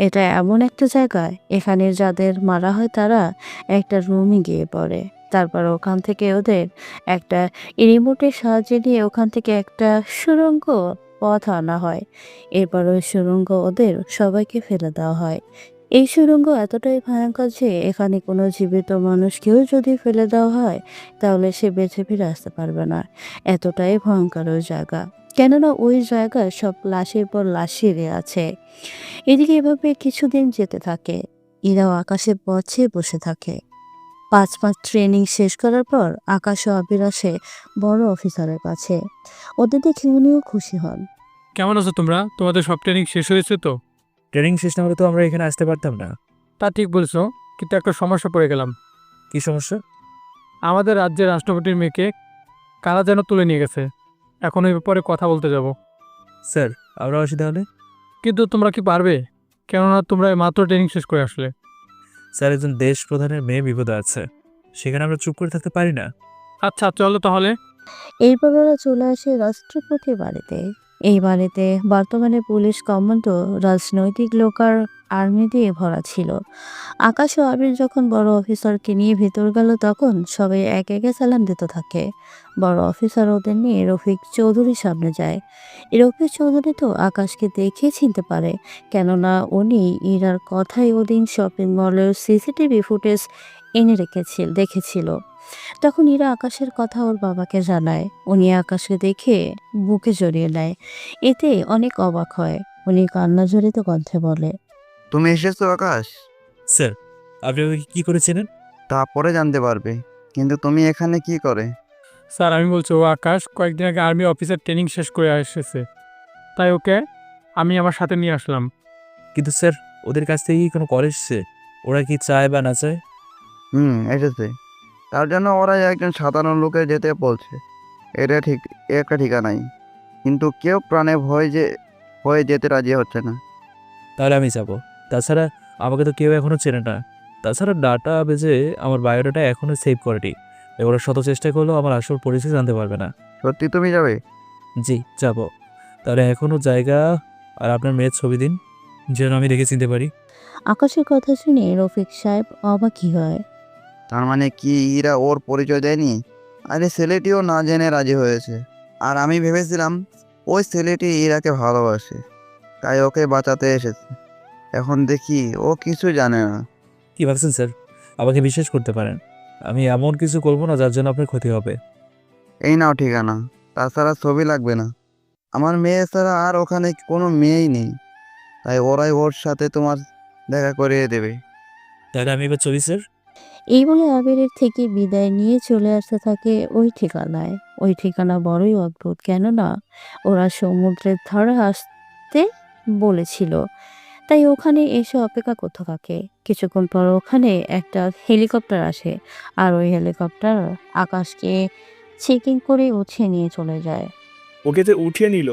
এটা এমন একটা জায়গায়, এখানে যাদের মারা হয় তারা একটা রুমে গিয়ে পড়ে। তারপর ওখান থেকে ওদের একটা রিমোটের সাহায্যে নিয়ে ওখান থেকে একটা সুড়ঙ্গ পথ আনা হয়। এরপর ওই সুড়ঙ্গ ওদের সবাইকে ফেলে দেওয়া হয়। এই সুড়ঙ্গ এতটাই ভয়ঙ্কর যে এখানে কোনো জীবিত মানুষকেও যদি ফেলে দেওয়া হয় তাহলে সে বেঁচে ফিরে আসতে পারবে না। এতটাই ভয়ঙ্কর ওই জায়গা, কেননা ওই জায়গায় সব লাশের পর লাশ সেরে আছে। এদিকে এভাবে কিছুদিন যেতে থাকে। এরাও আকাশে পথে বসে থাকে। 5 মাস ট্রেনিং শেষ করার পর আকাশ ও আবির আসে বড় অফিসারের কাছে। ওদের দেখে উনিও খুশি হন। কেমন আছো তোমরা? তোমাদের সব ট্রেনিং শেষ হয়েছে তো? ট্রেনিং শেষ না হলে তো আমরা এখানে আসতে পারতাম না। তা ঠিক বলছো, কিন্তু একটা সমস্যা পড়ে গেলাম। কি সমস্যা? আমাদের রাজ্যের রাষ্ট্রপতির মেয়েকে কারা যেন তুলে নিয়ে গেছে। এখন এই ব্যাপারে কথা বলতে যাব। স্যার, আমরা আসি তাহলে? কিন্তু তোমরা কি পারবে? কেননা তোমরা মাত্র ট্রেনিং শেষ করে আসলে। স্যার, একজন দেশ প্রধানের মেয়ে বিপদে আছে, সেখানে আমরা চুপ করে থাকতে পারি না। আচ্ছা, চলো তাহলে। এরপর ওরা চলে আসে রাষ্ট্রপতির বাড়িতে। এই বাড়িতে বর্তমানে পুলিশ কমান্ডো, রাজনৈতিক লোক আর আর্মি দিয়ে ভরা ছিল। আকাশ ও আবির যখন বড় অফিসারকে নিয়ে ভেতর গেল তখন সবাই এক একে সালাম দিতে থাকে। বড় অফিসার ওদের নিয়ে রফিক চৌধুরীর সামনে যায়। রফিক চৌধুরী তো আকাশকে দেখে চিনতে পারে, কেননা উনি ইরার কথাই ওদিন শপিং মলের সিসিটিভি ফুটেজ এনে দেখেছিল। তখন ইরা আকাশের কথা ওর বাবাকে জানায়। উনি আকাশকে দেখে বুকে জড়িয়ে নেয়। এতে অনেক অবাক হয়। উনি কান্না জড়িত কণ্ঠে বলে, তুমি এসেছো আকাশ? স্যার, আপনি আমাকে কি করেছিলেন? তা পরে জানতে পারবে, কিন্তু তুমি এখানে কি করে? স্যার, আমি বলছি ও আকাশ কয়েকদিন আগে আর্মি অফিসার ট্রেনিং শেষ করে এসেছে, তাই ওকে আমি আমার সাথে নিয়ে আসলাম। কিন্তু স্যার, ওদের কাছ থেকে কি কোনো কল এসছে? ওরা কি চায় বা না চায়? এসেছে। তার জন্য ওরা একজন সাধারণ লোকে যেতে বলছে। এটা ঠিক একটা ঠিকানাই, কিন্তু কেউ প্রাণে ভয়ে যেতে রাজি হচ্ছে না। তাহলে আমি যাব। তাছাড়া আমাকে তো কেউ এখনও চেনে না। তাছাড়া ডাটা বেজে আমার বায়োডাটা এখনও সেভ করেনি। ওরা শত চেষ্টা করলেও আমার আসল পরিচয় জানতে পারবে না। সত্যি তুমি যাবে? জি, যাব। তাহলে এখনও জায়গা আর আপনার মেয়ের ছবি দিন, যেন আমি দেখে চিনতে পারি। আকাশের কথা শুনে রফিক সাহেব অবাকই হয়। তার মানে কি ইরা ওর পরিচয় দেয়নি? আরে ছেলেটিও না জেনে রাজি হয়েছে। আর আমি ভেবেছিলাম ওই ছেলেটি ইরাকে ভালোবাসে, তাই ওকে বাঁচাতে এসেছে। এখন দেখি ও কিছু জানে না। কি ভাবছেন স্যার? আমাকে বিশ্বাস করতে পারেন। আমি এমন কিছু করবো না যার জন্য আপনার ক্ষতি হবে। এই নাও ঠিকানা, তাছাড়া ছবি লাগবে না। আমার মেয়ে ছাড়া আর ওখানে কোনো মেয়েই নেই, তাই ওরাই ওর সাথে তোমার দেখা করিয়ে দেবে। তাহলে আমি এবার চলি স্যার। এই বলে আবিরের থেকে বিদায় নিয়ে চলে আসতে থাকে ওই ঠিকানায়। ওই ঠিকানা বড়ই অদ্ভুত, কেননা ওরা সমুদ্রের ধারে আসতে বলেছিল, তাই ওখানে এসে অপেক্ষা করতে থাকে। কিছুক্ষণ পর ওখানে একটা হেলিকপ্টার আসে, আর ওই হেলিকপ্টার আকাশকে চেকিং করে উঠিয়ে নিয়ে চলে যায়। ওকে যে উঠিয়ে নিল,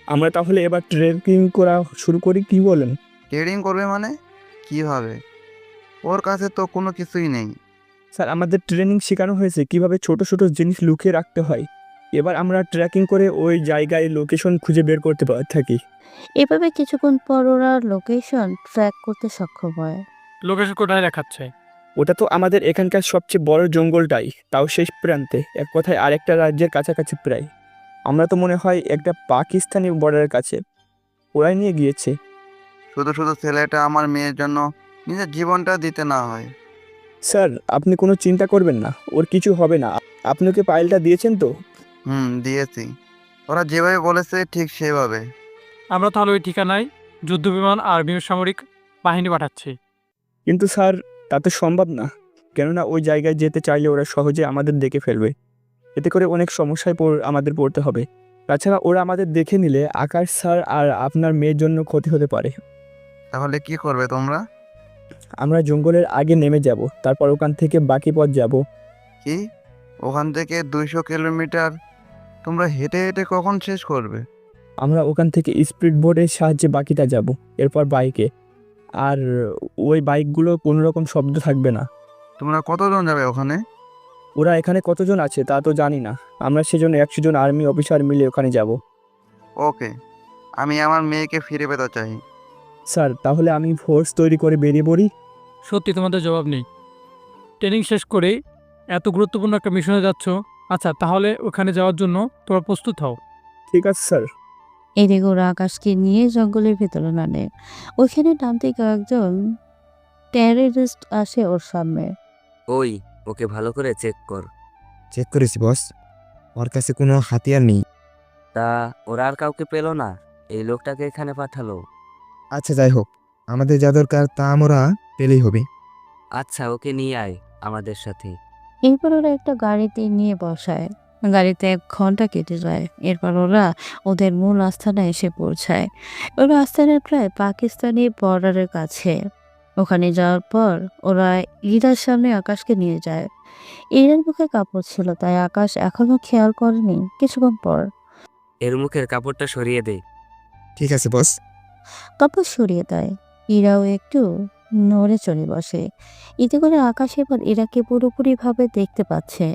আমরা তাহলে এবার ট্রেকিং করা শুরু করি, কি বলেন? ট্রেডিং করবে মানে? কিভাবে? ওর কাছে তো কোনো কিছুই নেই। স্যার আমাদের ট্রেনিং শেখানো হয়েছে কিভাবে ছোট ছোট জিনিস লুকিয়ে রাখতে হয়। এবার আমরা ট্র্যাকিং করে ওই জায়গায় লোকেশন খুঁজে বের করতে থাকি। এভাবে কিছুক্ষণ পর ওরা লোকেশন ট্র্যাক করতে সক্ষম হয়। লোকেশন কোথায় দেখাচ্ছে? ওটা তো আমাদের এখানকার সবচেয়ে বড় জঙ্গলটাই, তাও শেষ প্রান্তে, এক কথায় আরেকটা রাজ্যের কাছাকাছি প্রায়। আমরা তো মনে হয় একটা পাকিস্তানি বর্ডারের কাছে। ওরাই নিয়ে গিয়েছে। শুধু শুধু ছেলেটা আমার মেয়ের জন্য নিজের জীবনটা দিতে না হয়। স্যার আপনি কোনো চিন্তা করবেন না, ওর কিছু হবে না। আপনি ওকে পাইলটা দিয়েছেন তো? দিয়েছি। ওরা যেভাবে বলেছে ঠিক সেভাবে। আমরা তাহলে ওই ঠিকানায় যুদ্ধবিমান আর সামরিক বাহিনী পাঠাচ্ছি। কিন্তু স্যার তা তো সম্ভব না, কেননা ওই জায়গায় যেতে চাইলে ওরা সহজে আমাদের দেখে ফেলবে। এতে করে অনেক সমস্যায় আমাদের পড়তে হবে। তাছাড়া ওরা আমাদের দেখে নিলে আকাশ স্যার আর আপনার মেয়ের জন্য ক্ষতি হতে পারে। তাহলে কি করবে তোমরা? আমরা জঙ্গলের আগে নেমে যাব, তারপর ওখান থেকে বাকি পথ যাব। কি? ওখান থেকে 200 কিলোমিটার তোমরা হেঁটে হেঁটে কখন শেষ করবে? আমরা ওখান থেকে স্পিড বোটের সাহায্যে বাকিটা যাব, এরপর বাইকে। আর ওই বাইকগুলো কোনো রকম শব্দ থাকবে না। তোমরা কতজন যাবে ওখানে? ওরা এখানে কতজন আছে তা তো জানি না, আমরা সেজন্য 100 জন আর্মি অফিসার মিলে ওখানে যাব। ওকে, আমি আমার মেয়েকে ফিরে পেতে চাই। স্যার তাহলে আমি ফোর্স তৈরি করে বেরিয়ে পড়ি। সত্যি তোমাদের জবাব নেই। ট্রেনিং শেষ করে এত গুরুত্বপূর্ণ একটা মিশনে যাচ্ছ। আচ্ছা, তাহলে ওখানে যাওয়ার জন্য তোমরা প্রস্তুত হও। ঠিক আছে স্যার। এদিকে ওরা আকাশকে নিয়ে জঙ্গলের ভেতরে নামে। ওইখানে নামতে কয়েকজন টেররিস্ট আসে ওর সামনে। ওই, ওকে ভালো করে চেক কর। চেক করেছি বস, ওর কাছে কোনো হাতিয়ার নেই। তা ওরা আর কাউকে পেল না, এই লোকটাকে এখানে পাঠালো। আচ্ছা যাই হোক, আমাদের যা দরকার তা আমরা পেলেই হবে। আচ্ছা, ওকে নিয়ে আয় আমাদের সাথে। এরপর ওরা একটা গাড়িতে নিয়ে বসায়। গাড়িতে 1 ঘন্টা কেটে যায়। এরপর ওরা ওদের মূল আস্তানা এসে পৌঁছায়। ওরা আস্তানার প্রায় পাকিস্তানি বর্ডারের কাছে। ওখানে যাওয়ার পর ওরা ইরার সামনে আকাশকে নিয়ে যায়। ইরার মুখে কাপড় ছিল, তাই আকাশ এখনো খেয়াল করেনি। কিছুক্ষণ পর এর মুখের কাপড়টা সরিয়ে দে। ঠিক আছে বস। কাপড় সরিয়ে দেয়। ইরাও একটু নড়ে চড়ে বসে। এতে করে আকাশ এবার ইরাকে পুরোপুরিভাবে দেখতে পাচ্ছে।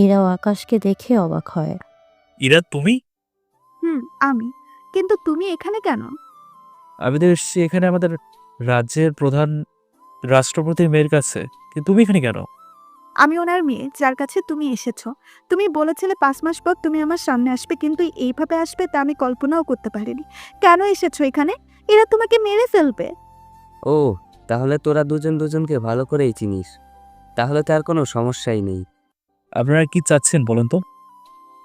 ইরাও আকাশকে দেখে অবাক হয়। ইরা তুমি? আমি। কিন্তু তুমি এখানে কেন? আমি তো এসেছি এখানে আমাদের রাজ্যের প্রধান রাষ্ট্রপতির মেয়ের কাছে, কিন্তু তুমি এখানে কেন? আমি ওনার মেয়ে, যার কাছে তুমি এসেছো। তুমি বলেছিলে 5 মাস পর তুমি আমার সামনে আসবে, কিন্তু এইভাবে আসবে তা আমি কল্পনাও করতে পারিনি। কেন এসেছো এখানে? এরা তোমাকে মেরে ফেলবে। ও, তাহলে তোরা দুজন দুজনকে ভালো করেই চিনিস। তাহলে তো আর কোনো সমস্যাই নেই। আপনারা কি চাচ্ছেন বলেন তো?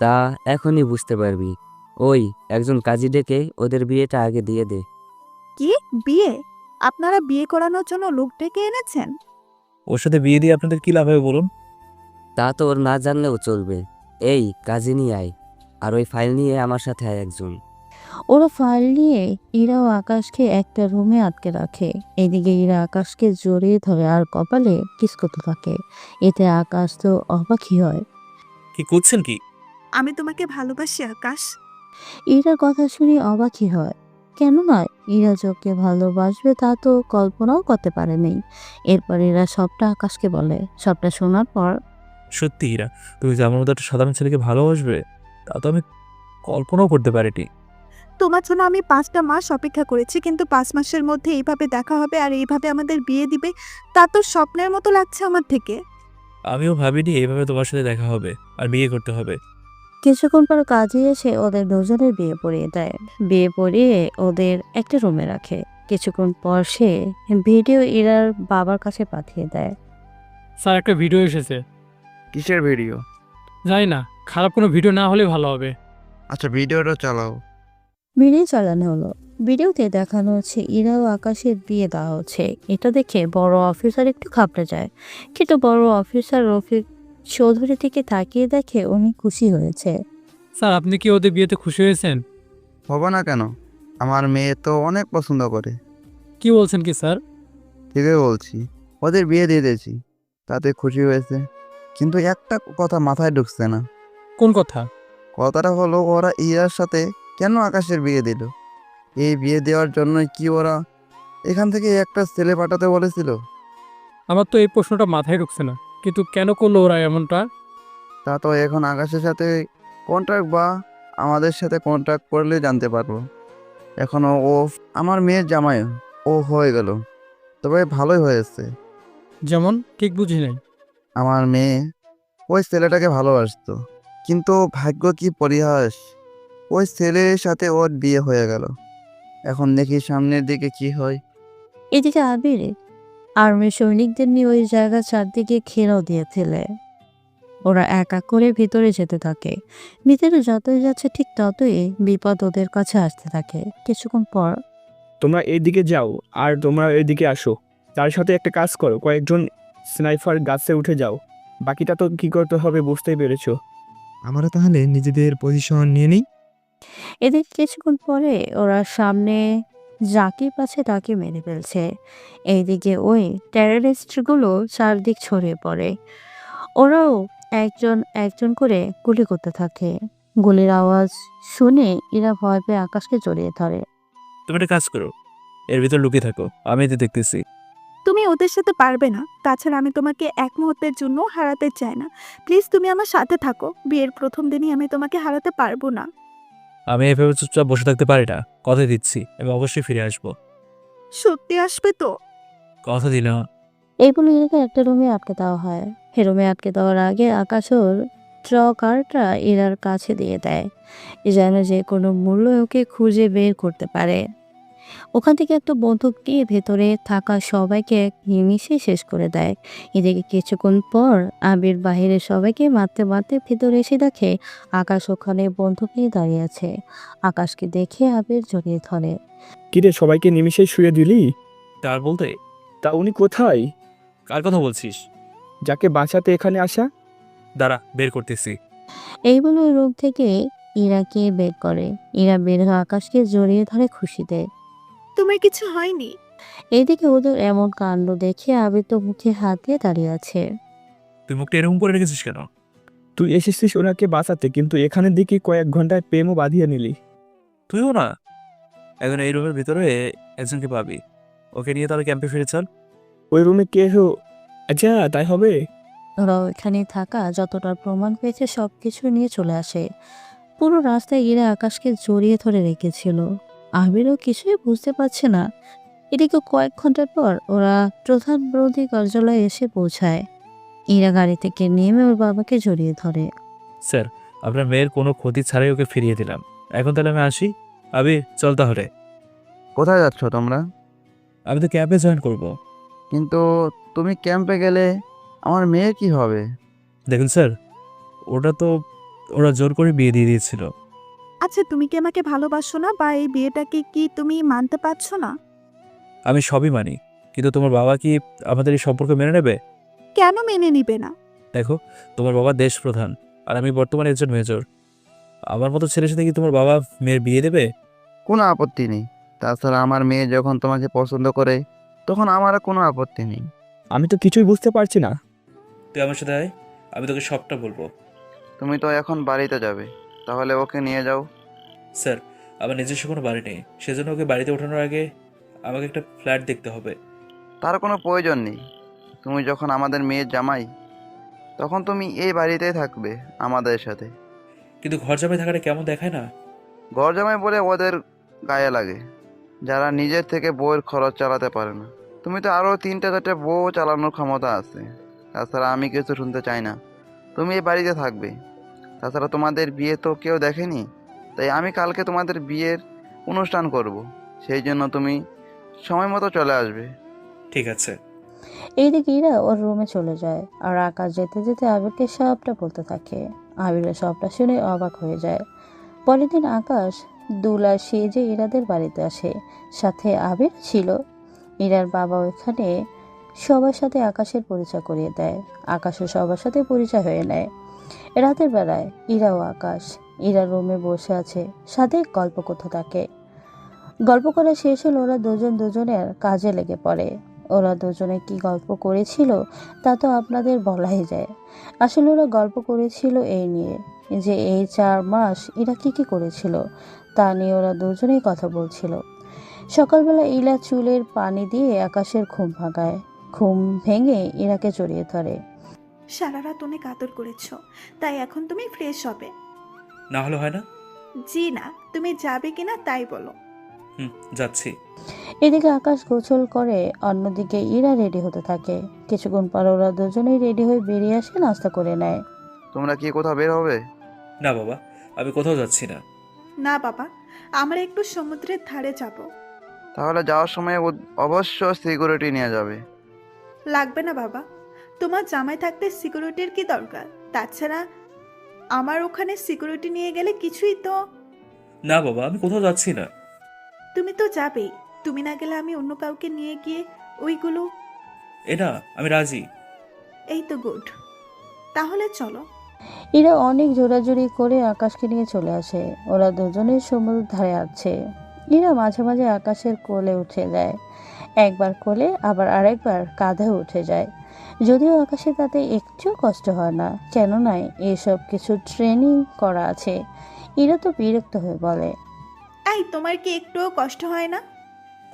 তা এখনই বুঝতে পারবি। ওই, একজন কাজী ডেকে ওদের বিয়েটা আগে দিয়ে দে। কি? বিয়ে? আপনারা বিয়ে করানোর জন্য লোক ডেকে এনেছেন? ওর সাথে বিয়ে দিয়ে আপনাদের কি লাভ হবে বলুন? তা তো ওর না জানলেও চলবে। এই, কাজী নিয়ে আয়। আর ওই ফাইল নিয়ে আমার সাথে আয় একজন। ওরা ফাইল নিয়ে ইরা ও আকাশকে একটা রুমে আটকে রাখে। এদিকে ইরা আকাশকে জড়িয়ে ধরে আর কপালে কিস করতে থাকে। এতে আকাশ তো অবাকই হয়। কি করছেন কি? আমি তোমাকে ভালোবাসি আকাশ। ইরার কথা শুনে অবাকই হয়। কেন নয়, ইরা যোগকে ভালোবাসবে তা তো কল্পনাও করতে পারেনি। এরপর ইরা সবটা আকাশকে বলে। সবটা শোনার পর সত্যি ইরা, তুমি যে আমার মতো একটা সাধারণ ছেলেকে ভালোবাসবে তা তো আমি কল্পনাও করতে পারিনি। তোমার জন্য আমি 5টা মাস অপেক্ষা করেছি, কিন্তু 5 মাসের মধ্যে এইভাবে দেখা হবে আর এইভাবে আমাদের বিয়ে দিবে, তা তো স্বপ্নের মতো লাগছে আমার থেকে। আমিও ভাবিনি এইভাবে তোমার সাথে দেখা হবে আর বিয়ে করতে হবে। কিছুক্ষণ পর কাজে এসে ওদের দুজনের বিয়ে পড়িয়ে দেয়। বিয়ে পড়িয়ে ওদের একটা রুমে রাখে। কিছুক্ষণ পর সে ভিডিও ইরার বাবার কাছে পাঠিয়ে দেয়। স্যার, একটা ভিডিও এসেছে। কিসের ভিডিও? জানি না, খারাপ কোনো ভিডিও না হলে ভালো হবে। আচ্ছা, ভিডিওটা চালাও। ভিডিও চালানো হলো। ভিডিওতে দেখানো হচ্ছে ইরা ও আকাশের বিয়ে দেওয়া হচ্ছে। এটা দেখে বড় অফিসার একটু ঘাবড়ে যায়, কিন্তু বড় অফিসার রফিক চৌধুরী থেকে তাকিয়ে দেখে উনি খুশি হয়েছে। স্যার, আপনি কি ওদের বিয়েতে খুশি হয়েছেন? হব না কেন? আমার মেয়ে তো অনেক পছন্দ করে। কি বলছেন কি স্যার? ঠিকই বলছি, ওদের বিয়ে দিয়ে দিয়েছি, তাতে খুশি হয়েছে। কিন্তু একটা কথা মাথায় ঢুকছে না। কোন কথা? কথাটা হলো, ওরা ইরার সাথে কেন আকাশের বিয়ে দিল? এই বিয়ে দেওয়ার জন্যই কি ওরা এখান থেকে একটা ছেলে পাঠাতে বলেছিল? আমার তো এই প্রশ্নটা মাথায় ঢুকছে না, কিন্তু কেন করলো ওরা এমনটা? তা তো এখন আকাশের সাথে কন্ট্রাক্ট বা আমাদের সাথে কন্ট্রাক্ট করলে জানতে পারবো। এখনো ও আমার মেয়ের জামাই ও হয়ে গেল, তবে ভালোই হয়েছে। যেমন ঠিক বুঝি নাই। আমার মেয়ে ওই ছেলেটাকে ভালোবাসতো, কিন্তু ভাগ্য কি পরিহাস, ওই ছেলের সাথে ওর বিয়ে হয়ে গেল। এখন দেখি সামনের দিকে কি হয়। এদিকে আবির আর্মির সৈনিকদের নিয়ে ওই জায়গা চারদিকে ঘেরাও দিয়ে ফেলে। ওরা এক এক করে ভিতরে যেতে থাকে। ভিতরে যতই যাচ্ছে ঠিক ততই বিপদ ওদের কাছে আসতে থাকে। কিছুক্ষণ পর তোমরা এইদিকে যাও আর তোমরা এইদিকে আসো। তার সাথে একটা কাজ করো, কয়েকজন স্নাইপার গাছে উঠে যাও। বাকিটা তো কি করতে হবে বুঝতেই পেরেছো। আমরা তাহলে নিজেদের পজিশন নিয়ে নিই। এদিকে কিছুক্ষণ পরে ওরা সামনে যাকে পাচ্ছে তাকে মেরে ফেলছে। এইদিকে ওই টেররিস্টগুলো চারদিক ছড়িয়ে পড়ে। ওরাও একজন একজন করে গুলি করতে থাকে। গুলির আওয়াজ শুনে এরা ভয় পেয়ে আকাশকে জড়িয়ে ধরে। তুমি একটা কাজ করো, এর ভিতর লুকিয়ে থাকো, আমি এতে দেখতেছি। তুমি ওদের সাথে পারবে না, তাছাড়া আমি তোমাকে এক মুহূর্তের জন্য হারাতে চাই না। প্লিজ তুমি আমার সাথে থাকো, বিয়ের প্রথম দিনই আমি তোমাকে হারাতে পারবো না। আমি এভাবে চুপচাপ বসে থাকতে পারি না, কথা দিচ্ছি আমি অবশ্যই ফিরে আসবো। সত্যি আসবে তো? কথা দিলাম। এই বলে এরাকে একটা রুমে আটকে দেওয়া হয়। সে রুমে আটকে দেওয়ার আগে আকাশ ওর কার্ডটা এরার কাছে দিয়ে দেয়, যেন যে কোনো মূল্যে ওকে খুঁজে বের করতে পারে। ওখান থেকে একটা বন্দুক দিয়ে ভেতরে থাকা সবাইকে এক নিমিষে শেষ করে দেয়। এদিকে কিছুক্ষণ পর আবির বাহিরে সবাইকে মারতে মারতে ভেতরে এসে দেখে আকাশ ওখানে বন্দুক নিয়ে দাঁড়িয়ে আছে। আকাশকে দেখে আবির জড়িয়ে ধরে। কিরে, সবাইকে নিমিষে শুয়ে দিলি? তার বলতে তা উনি কোথায়? কার কথা বলছিস? যাকে বাঁচাতে এখানে আসা? দাঁড়া, বের করতেছি। এই বলে ওই রুম থেকে ইরাকে বের করে। ইরা বের হয়ে আকাশকে জড়িয়ে ধরে খুশিতে। তোমার কিছু হয়নি? এইদিকে ওদের এমন কাণ্ড দেখে আবির তো মুখে হাত দিয়ে দাঁড়িয়ে আছে। তুই মুখটা এরকম করে রেখেছিস কেন? তুই এসেছিস ওনাকে বাঁচাতে, কিন্তু এখানের দিকে কয়েক ঘন্টায় প্রেমও বাঁধিয়ে নিলি। তুইও না, এখন এই রুমের ভিতরে একজনকে পাবি, ওকে নিয়ে তাহলে ক্যাম্পে ফিরে চল। ওই রুমে কে আচ্ছা তাই হবে। ওরা ওইখানে থাকা যতটা প্রমাণ পেয়েছে সবকিছু নিয়ে চলে আসে। পুরো রাস্তায় ইরা আকাশকে জড়িয়ে ধরে রেখেছিল। আবিরও কিছুই বুঝতে পারছে না। এদিকে কয়েক ঘন্টার পর ওরা প্রধান বিরোধী কার্যালয়ে এসে পৌঁছায়। ইরা গাড়ি থেকে নেমে ওর বাবাকে জড়িয়ে ধরে। স্যার, আপনার মেয়ের কোনো ক্ষতি ছাড়াই ওকে ফিরিয়ে দিলাম। এখন তাহলে আমি আসি। আবির চল তাহলে। কোথায় যাচ্ছ তোমরা? আমি তো ক্যাম্পে জয়েন করব। কিন্তু তুমি ক্যাম্পে গেলে আমার মেয়ের কি হবে? দেখুন স্যার, ওরা জোর করে বিয়ে দিয়ে দিয়েছিল। আচ্ছা, তুমি কি আমাকে ভালোবাসো না, বা এই বিয়েটাকে কি তুমি মানতে পারছো না? আমি সবই মানি, কিন্তু তোমার বাবা কি আমাদের এই সম্পর্ক মেনে নেবে? কেন মেনে নিবে না? দেখো, তোমার বাবা দেশ প্রধান আর আমি বর্তমানে একজন মেজর। আমার মতো ছেলের সাথে কি তোমার বাবা মেয়ের বিয়ে দেবে? কোনো আপত্তি নেই। তাছাড়া আমার মেয়ে যখন তোমাকে পছন্দ করে তখন আমার আর কোনো আপত্তি নেই। আমি তো কিছুই বুঝতে পারছি না। তুই আমার সাথে আয়, আমি তোকে সবটা বলবো। তুমি তো এখন বাড়িতে যাবে, তাহলে ওকে নিয়ে যাও। স্যার, আমার নিজস্ব কোনো বাড়ি নেই, সেজন্য ওকে বাড়িতে ওঠানোর আগে আমাকে একটা ফ্ল্যাট দেখতে হবে। তার কোনো প্রয়োজন নেই। তুমি যখন আমাদের মেয়ের জামাই, তখন তুমি এই বাড়িতেই থাকবে আমাদের সাথে। কিন্তু ঘর জামাই থাকাটা কেমন দেখায় না? ঘর জামাই বলে ওদের গায়ে লাগে, যারা নিজের থেকে বউয়ের খরচ চালাতে পারে না। তুমি তো আরও 3-4টে বউ চালানোর ক্ষমতা আছে। তাছাড়া আমি কিছু শুনতে চাই না, তুমি এই বাড়িতে থাকবে। তাছাড়া তোমাদের বিয়ে তো কেউ দেখেনি, তাই আমি কালকে তোমাদের বিয়ের অনুষ্ঠান করব। সেই জন্য তুমি সময় মতো চলে আসবে। ঠিক আছে। এইদিকে ইরা ওর রুমে চলে যায় আর আকাশ যেতে যেতে আবিরকে সবটা বলতে থাকে। আবিরের সবটা শুনে অবাক হয়ে যায়। পরের দিন আকাশ দুলা সেজে ইরাদের বাড়িতে আসে, সাথে আবির ছিল। ইরার বাবা ওইখানে সবার সাথে আকাশের পরিচয় করিয়ে দেয়। আকাশও সবার সাথে পরিচয় হয়ে নেয়। রাতের বেলায় ইরা ও আকাশ ইরার রুমে বসে আছে, সাথে গল্প করতে থাকে। গল্প করা শেষ হলে ওরা দুজন দুজনের কাজে লেগে পড়ে। ওরা দুজনে কি গল্প করেছিল তা তো আপনাদের বলাই যায়। আসলে ওরা গল্প করেছিল এই নিয়ে যে এই 4 মাস এরা কি করেছিল তা নিয়ে ওরা দুজনেই কথা বলছিল। সকালবেলা ইলা চুলের পানি দিয়ে আকাশের ঘুম ভাঙায়। ঘুম ভেঙে ইরাকে জড়িয়ে ধরে। সারা রাত অনেক আদর করেছো, তাই এখন তুমি ফ্রেশ হবে। না হলে হয় না? জি না, তুমি যাবে কিনা তাই বলো। যাচ্ছি। এদিকে আকাশ গোসল করে, অন্যদিকে ইরা রেডি হতে থাকে। কিছুক্ষণ পর ওরা দুজনেই রেডি হয়ে বেরিয়ে আসে, নাস্তা করে নেয়। তোমরা কি কোথাও বের হবে? না বাবা, আমি কোথাও যাচ্ছি না। না বাবা, আমরা একটু সমুদ্রের ধারে যাব। তাহলে যাওয়ার সময় অবশ্য সিকিউরিটি নিয়ে যাবে। লাগবে না বাবা, তোমার জামাই থাকতে সিকিউরিটির কি দরকার? তাছাড়া আমার ওখানে সিকিউরিটি নিয়ে গেলে কিছুই তো। না বাবা, আমি কোথাও যাচ্ছি না। তুমি তো যাবেই, তুমি না গেলে আমি অন্য কাউকে নিয়ে গিয়ে ওইগুলো। না, আমি রাজি। এই তো গুড, তাহলে চলো। ইরা অনেক জোরাজুরি করে আকাশকে নিয়ে চলে আসে। ওরা দুজনেই সমুদ্র ধারে আছে। ইরা মাঝে মাঝে আকাশের কোলে উঠে যায়, একবার কোলে আবার আরেকবার কাঁধে উঠে যায়। যদিও আকাশে তাতে একটু কষ্ট হয় না, কেননা এইসব কিছু ট্রেনিং করা আছে। ইরা তো বিরক্ত হয়ে বলে, এই তোমার কি একটুও কষ্ট হয় না?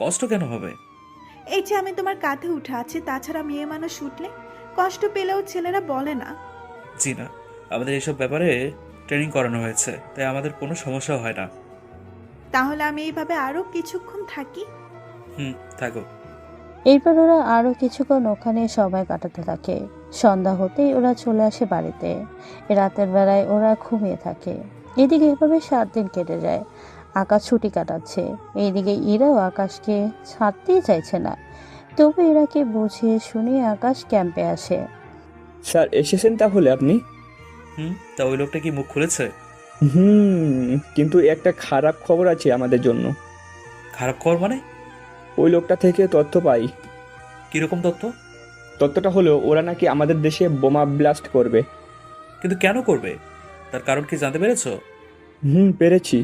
কষ্ট কেন হবে? এই যে আমি তোমার কাঁধে উঠে আছি, তাছাড়া মেয়ে মানুষ উঠলে কষ্ট পেলেও ছেলেরা বলে না। জি না, আমাদের এইসব ব্যাপারে ট্রেনিং করানো হয়েছে, তাই আমাদের কোনো সমস্যা হয় না। তাহলে আমি এইভাবে আরো কিছুক্ষণ থাকি। থাকো। এরপর ওরা আরো কিছুক্ষণ ওখানে সময় কাটাতে থাকে। সন্ধ্যা হতেই ওরা চলে আসে বাড়িতে। রাতের বেলায় ওরা ঘুমিয়ে থাকে। এদিকে এভাবে 7 দিন কেটে যায়। আকাশ ছুটি কাটাচ্ছে। এইদিকে ইরাও আকাশকে ছাড়তেই চাইছে না। তবু ইরাকে বুঝিয়ে শুনিয়ে আকাশ ক্যাম্পে আসে। স্যার এসেছেন তাহলে আপনি? তা ওই লোকটা কি মুখ খুলেছে? কিন্তু একটা খারাপ খবর আছে আমাদের জন্য। খারাপ খবর মানে? ওই লোকটা থেকে তথ্য পাই। কিরকম তথ্য? তথ্যটা হলো ওরা নাকি আমাদের দেশে বোমা ব্লাস্ট করবে। কিন্তু কেন করবে? তার কারণ কি জানতে পেরেছো? পেরেছি।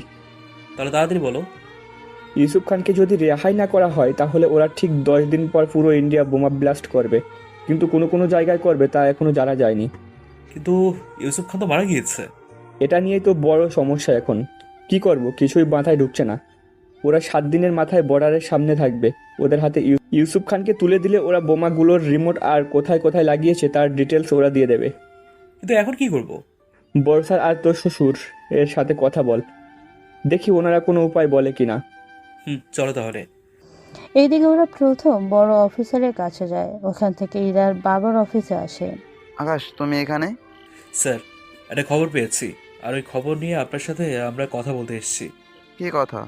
তাহলে তাড়াতাড়ি বলো। ইউসুফ খানকে যদি রেহাই না করা হয় তাহলে ওরা ঠিক 10 দিন পর পুরো ইন্ডিয়া বোমা ব্লাস্ট করবে। কিন্তু কোনো কোনো জায়গায় করবে তা এখনো জানা যায়নি। কিন্তু ইউসুফ খান তো মারা গিয়েছে। এটা নিয়েই তো বড় সমস্যা এখন। কি করব কিছুই মাথায় ঢুকছে না। ওরা 7 দিনের মাথায় বর্ডারের সামনে থাকবে। ওদের হাতে ইউসুফ খানকে তুলে দিলে ওরা বোমাগুলোর রিমোট আর কোথায় কোথায় লাগিয়েছে তার ডিটেলস ওরা দিয়ে দেবে। কিন্তু এখন কি করব? বর্ষার আর তোর শ্বশুর এর সাথে কথা বল, দেখি ওনারা কোনো উপায় বলে কিনা। চলো তাহলে। এইদিকে ওরা প্রথম বড় অফিসারের কাছে যায়। ওখান থেকে ইরার বাবার অফিসে আসে। আকাশ, তুমি এখানে? স্যার, একটা খবর পেয়েছি, আর ওই খবর নিয়ে আপনার সাথে আমরা কথা বলতে এসেছি। কি কথা?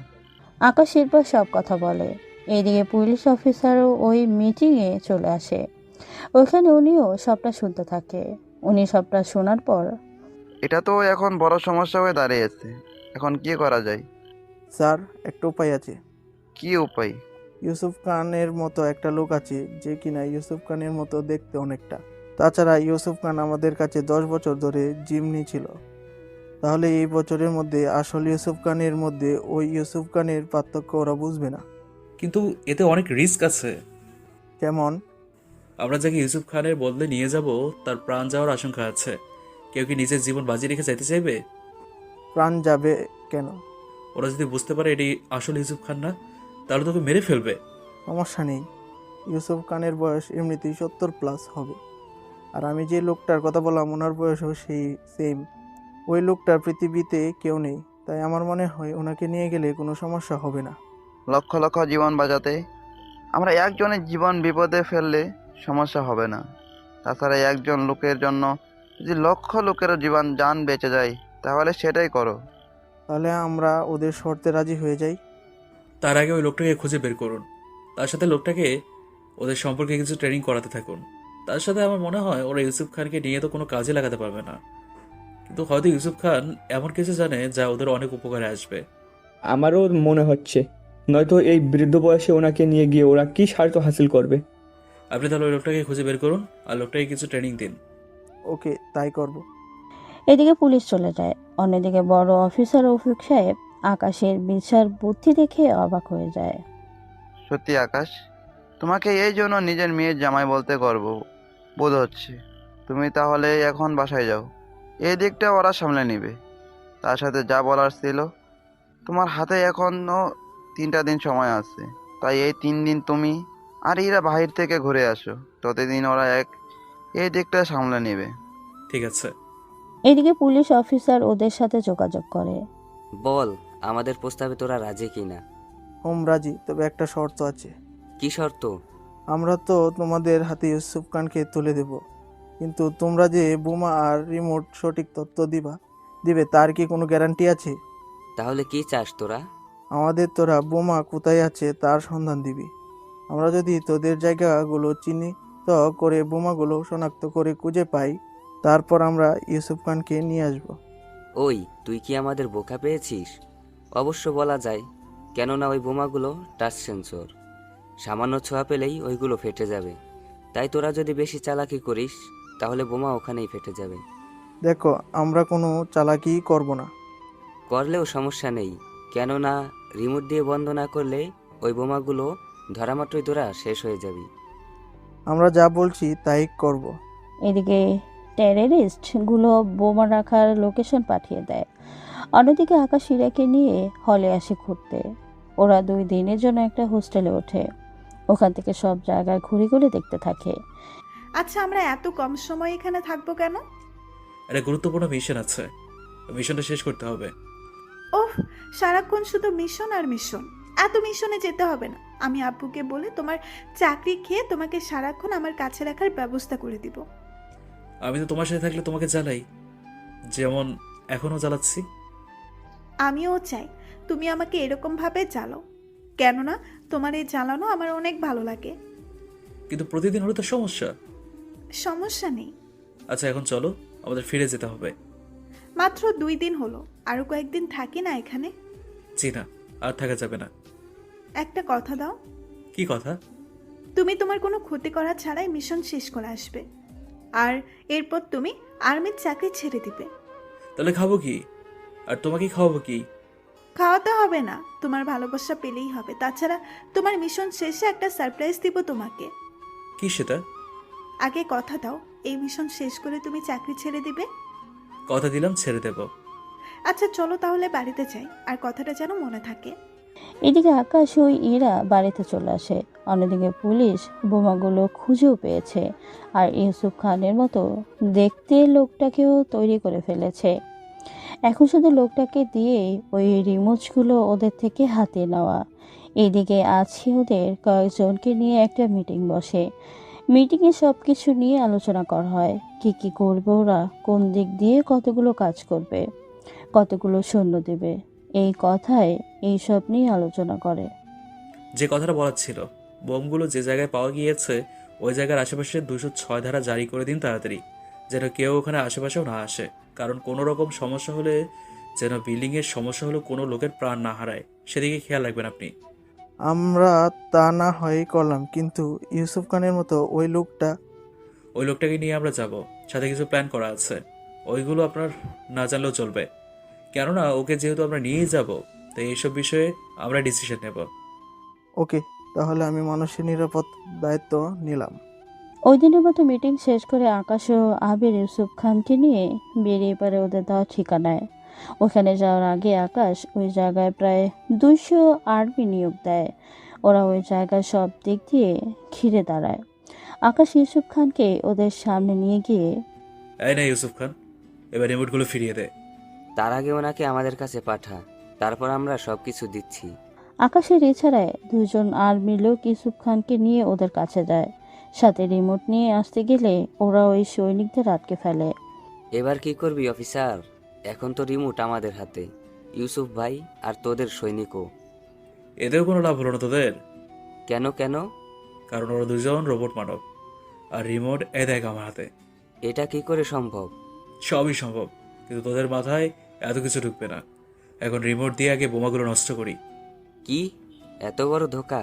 আকাশ এরপর সব কথা বলে। এইদিকে পুলিশ অফিসারও ওই মিটিংয়ে চলে আসে। ওখানে উনিও সবটা শুনতে থাকে। উনি সবটা শোনার পর, এটা তো এখন বড় সমস্যা হয়ে দাঁড়িয়েছে। এখন কি করা যায়? স্যার, একটা উপায় আছে। কি উপায়? ইউসুফ খানের মতো একটা লোক আছে যে কিনা ইউসুফ খানের মতো দেখতে অনেকটা। তাছাড়া ইউসুফ খান আমাদের কাছে 10 বছর ধরে জিম্মি ছিল। তাহলে এই বছরের মধ্যে আসল ইউসুফ খানের মধ্যে ওই ইউসুফ খানের পার্থক্য ওরা বুঝবে না। কিন্তু এতে অনেক রিস্ক আছে। কেমন? আমরা যাকে ইউসুফ খানের বদলে নিয়ে যাব তার প্রাণ যাওয়ার আশঙ্কা আছে। কেউ কি নিজের জীবন বাজি রেখে যাইতে চাইবে? প্রাণ যাবে কেন? ওরা যদি বুঝতে পারে এটি আসল ইউসুফ খান না, তাহলে তোকে মেরে ফেলবে। সমস্যা নেই, ইউসুফ খানের বয়স এমনিতেই 70+ হবে। আর আমি যে লোকটার কথা বললাম ওনার বয়সও সেই সেম। ওই লোকটার পৃথিবীতে কেউ নেই, তাই আমার মনে হয় ওনাকে নিয়ে গেলে কোনো সমস্যা হবে না। লক্ষ লক্ষ জীবন বাঁচাতে আমরা একজনের জীবন বিপদে ফেললে সমস্যা হবে না। তাছাড়া একজন লোকের জন্য যদি লক্ষ লোকের জীবন যান বেঁচে যায় তাহলে সেটাই করো। তাহলে আমরা ওদের শর্তে রাজি হয়ে যাই। তার আগে ওই লোকটাকে খুঁজে বের করুন। তার সাথে লোকটাকে ওদের সম্পর্কে কিছু ট্রেনিং করাতে থাকুন। তার সাথে আমার মনে হয় ওরা ইউসুফ খানকে নিয়ে তো কোনো কাজে লাগাতে পারবে না, কিন্তু হয়তো ইউসুফ খান এমন কিছু জানে যা ওদের অনেক উপকারে আসবে। আমারও মনে হচ্ছে, নয়তো এই বৃদ্ধ বয়সে ওনাকে নিয়ে গিয়ে ওরা কি স্বার্থ হাসিল করবে। আপনি তাহলে ওই লোকটাকে খুঁজে বের করুন আর লোকটাকে কিছু ট্রেনিং দিন। ওকে, তাই করব। এদিকে পুলিশ চলে যায়। অন্যদিকে বড় অফিসার রফিক সাহেব আকাশের বিচার বুদ্ধি দেখে অবাক হয়ে যায়। সত্যি আকাশ, তোমাকে এই জন্য নিজের মেয়ের জামাই বলতে গর্ব বোধ হচ্ছে। তুমি তাহলে এখন বাসায় যাও, এই দিকটা ওরা সামলে নিবে। তার সাথে যা বলার ছিল, তোমার হাতে এখনও 3টা দিন সময় আছে। তাই এই 3 দিন তুমি আর এরা বাহির থেকে ঘুরে আসো, ততদিন ওরা এই দিকটা সামলে নেবে। ঠিক আছে। এদিকে পুলিশ অফিসার ওদের সাথে যোগাযোগ করে। বল, আমাদের প্রস্তাবে তোরা রাজি কিনা? রাজি, তবে একটা শর্ত আছে। কি শর্ত? আমরা তো তোমাদের হাতে ইউসুফ খানকে তুলে দেব, কিন্তু তোমরা যে বোমা আর রিমোট সঠিক তথ্য দিবে তার কি কোনো গ্যারান্টি আছে? তাহলে কি চাস তোরা? আমাদের তোরা বোমা কোথায় আছে তার সন্ধান দিবি। আমরা যদি তোদের জায়গাগুলো চিহ্নিত করে বোমাগুলো শনাক্ত করে খুঁজে পাই, তারপর আমরা ইউসুফ খানকে নিয়ে আসব। ওই, তুই কি আমাদের বোকা পেয়েছিস? অবশ্য বলা যায়, কেননা ওই বোমাগুলো টাচ সেন্সর, সামান্য ছোঁয়া পেলেই ওইগুলো ফেটে যাবে। তাই তোরা যদি বেশি চালাকি করিস তাহলে বোমা ওখানেই ফেটে যাবে। দেখো, আমরা কোনো চালাকি করব না। করলেও সমস্যা নেই, কেননা রিমোট দিয়ে বন্ধ না করলে ওই বোমাগুলো ধরা মাত্রই তোরা শেষ হয়ে যাবি। আমরা যা বলছি তাই করব। এদিকে টেররিস্ট গুলো বোমা রাখার লোকেশন পাঠিয়ে দেয়। অন্যদিকে আকাশ ইরাকে নিয়ে হলে আসে ঘুরতে। ওরা 2 দিনের জন্য একটা হোস্টেলে ওঠে। ওখান থেকে সব জায়গায় ঘুরে ঘুরে দেখতে থাকে। আচ্ছা, আমরা এত কম সময় এখানে থাকবো কেন? একটা গুরুত্বপূর্ণ মিশন আছে, মিশনটা শেষ করতে হবে। ওহ, সারাক্ষণ শুধু মিশন আর মিশন। এত মিশনে যেতে হবে না। আমি আব্বুকে বলে তোমার চাকরি খেয়ে তোমাকে সারাক্ষণ আমার কাছে রাখার ব্যবস্থা করে দিব। আমি তো তোমার সাথে থাকলে তোমাকে জ্বালাই, যেমন এখনো জ্বালাচ্ছি। আমিও চাই তুমি আমাকে এরকম ভাবে জ্বালাও, কেননা তোমার এই জ্বালানো আমার অনেক ভালো লাগে। কিন্তু প্রতিদিন হলে তো সমস্যা। সমস্যা নেই। আচ্ছা, এখন চলো, আমাদের ফিরে যেতে হবে। মাত্র 2 দিন হলো, আরো কয়েকদিন থাকি না এখানে? জি না, আর থাকা যাবে না। একটা কথা দাও। কি কথা? তুমি তোমার কোনো ক্ষতি করা ছাড়াই মিশন শেষ করে আসবে, আর এরপর তুমি আর্মির চাকরি ছেড়ে দিবে। তাহলে খাবো কি? আর তোমাকে খাওয়াবো কি? খাওয়াতে হবে না, তোমার ভালোবাসা পেলেই হবে। তাছাড়া তোমার মিশন শেষে একটা সারপ্রাইজ দিব তোমাকে। কি সেটা? আগে কথা দাও, এই মিশন শেষ করে তুমি চাকরি ছেড়ে দিবে। কথা দিলাম, ছেড়ে দেব। আচ্ছা চলো তাহলে বাড়িতে যাই, আর কথাটা যেন মনে থাকে। এদিকে আকাশ ও ইরা বাড়িতে চলে আসে। অন্যদিকে পুলিশ বোমাগুলো খুঁজেও পেয়েছে, আর ইউসুফ খানের মতো দেখতে লোকটাকেও তৈরি করে ফেলেছে। এখন শুধু লোকটাকে দিয়ে ওই রিমোটগুলো ওদের থেকে হাতে নেওয়া। এইদিকে আছে ওদের কয়েকজনকে নিয়ে একটা মিটিং বসে। মিটিংয়ে সব কিছু নিয়ে আলোচনা করা হয়। কি করবে ওরা, কোন দিক দিয়ে কতগুলো কাজ করবে, কতগুলো সৈন্য দেবে, এই কথায় এইসব নিয়ে আলোচনা করে। যে কথাটা বলার ছিল, বোমগুলো যে জায়গায় পাওয়া গিয়েছে ওই জায়গার আশেপাশে 206 ধারা জারি করে দিন তাড়াতাড়ি, যেন কেউ ওখানে আশেপাশেও না আসে। কারণ কোনো রকম সমস্যা হলে, যেন বিল্ডিংয়ের সমস্যা হলে কোনো লোকের প্রাণ না হারায়, সেদিকে খেয়াল রাখবেন আপনি। আমরা তা না হয় করলাম, কিন্তু ইউসুফ খানের মতো ওই লোকটাকে নিয়ে আমরা যাব, সাথে কিছু প্ল্যান করা আছে। ওইগুলো আপনার না জানলেও চলবে, কেননা ওকে যেহেতু আমরা নিয়ে যাব, তাই এইসব বিষয়ে আমরা ডিসিশন নেব। ওকে, তাহলে আমি মানুষের নিরাপদ দায়িত্ব নিলাম। ওই দিনের মতো মিটিং শেষ করে আকাশ ও আবির ইউসুফ খানকে নিয়ে বেরিয়ে পড়ে ওদের দেওয়া ঠিকানায়। ওখানে যাওয়ার আগে আকাশ ওই জায়গায় প্রায় 200 আর্মি নিয়োগ দেয়। ওরা ওই জায়গায় সব দিক দিয়ে ঘিরে দাঁড়ায়। আকাশ ইউসুফ খানকে ওদের সামনে নিয়ে গিয়ে, এই না ইউসুফ খান, এবার রিমোটগুলো ফিরিয়ে দে। তার আগে ওনাকে আমাদের কাছে পাঠা, তারপর আমরা সব কিছু দিচ্ছি। আকাশের ইচ্ছারায় 2জন আর্মি লোক ইউসুফ খানকে নিয়ে ওদের কাছে যায়। সাথে রিমোট নিয়ে আসতে গেলে ওরা ওই সৈনিকদের আটকে ফেলে। এবার কি করবি অফিসার? এখন তো রিমোট আমাদের হাতে, ইউসুফ ভাই আর তোদের সৈনিকও। এতেও কোনো লাভ হলো না তোদের। কেন? কারণ ওরা 2জন রোবট মানব, আর রিমোট দেখ আমার হাতে। এটা কি করে সম্ভব? সবই সম্ভব, কিন্তু তোদের মাথায় এত কিছু ঢুকবে না। এখন রিমোট দিয়ে আগে বোমাগুলো নষ্ট করি। কি এত বড় ধোকা?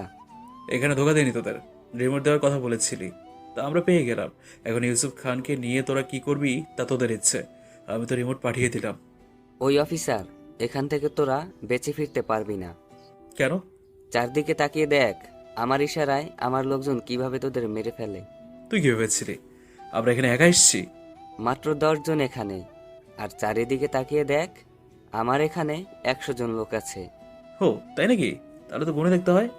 এখানে ধোকা দেয়নি তোদের, রিমোট দেওয়ার কথা বলেছিলি, তা আমরা পেয়ে গেলাম। এখন ইউসুফ খানকে নিয়ে তোরা কি করবি তা তোদের ইচ্ছে, আমি তো রিমোট পাঠিয়ে দিলাম। ওই অফিসার, এখান থেকে তোরা বেঁচে ফিরতে পারবি না। কেন? চারদিকে তাকিয়ে দেখ, আমার ইশারায় আমার লোকজন কিভাবে তোদের মেরে ফেলে। তুই কি ভেবেছিলি আমরা এখানে একা এসছি? মাত্র 10 জন এখানে, আর চারিদিকে তাকিয়ে দেখ, আমার এখানে 100 জন লোক আছে। ও তাই নাকি? তাহলে তো গুনে দেখতে হয়।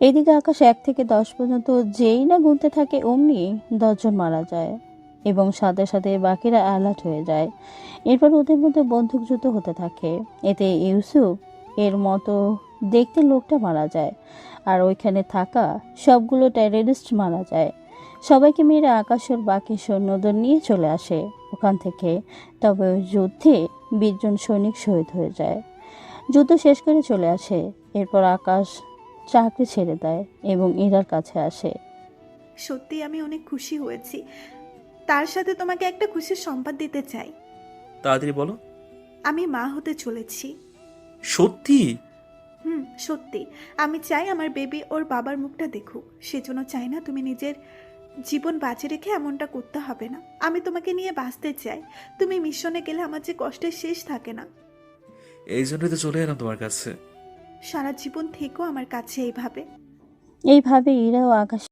এদিকে আকাশ 1 থেকে 10 পর্যন্ত যেই না গুনতে থাকে অমনি 10 জন মারা যায় এবং সাথে সাথে বাকিরা অ্যালার্ট হয়ে যায়। এরপর ওদের মধ্যে বন্দুকযুদ্ধ হতে থাকে। এতে ইউসুফ এর মতো দেখতে লোকটা মারা যায় আর ওইখানে থাকা সবগুলো টেররিস্ট মারা যায়। সবাইকে মেরে আকাশ ওর বাকি সৈন্যদের নিয়ে চলে আসে ওখান থেকে। তবে ওই যুদ্ধে 20 জন সৈনিক শহীদ হয়ে যায়। যুদ্ধ শেষ করে চলে আসে। এরপর আকাশ চাকরি ছেড়ে দেয় এবং ইরার কাছে আসে। সত্যি আমি অনেক খুশি হয়েছি। তার সাথে তোমাকে একটা খুশির সংবাদ দিতে চাই। তাড়াতাড়ি বলো। আমি মা হতে চলেছি। সত্যি? সত্যি। আমি চাই আমার বেবি ওর বাবার মুখটা দেখুক। সেজন্য চাই না তুমি নিজের জীবন বাঁচিয়ে রেখে এমনটা করতে হবে না। আমি তোমাকে নিয়ে বাঁচতে চাই। তুমি মিশনে গেলে আমার যে কষ্টের শেষ থাকে না। এই জন্যই তো চলে এলাম তোমার কাছে। সারা জীবন থেকেও আমার কাছে এইভাবে। এইভাবে ইরা ও আকাশ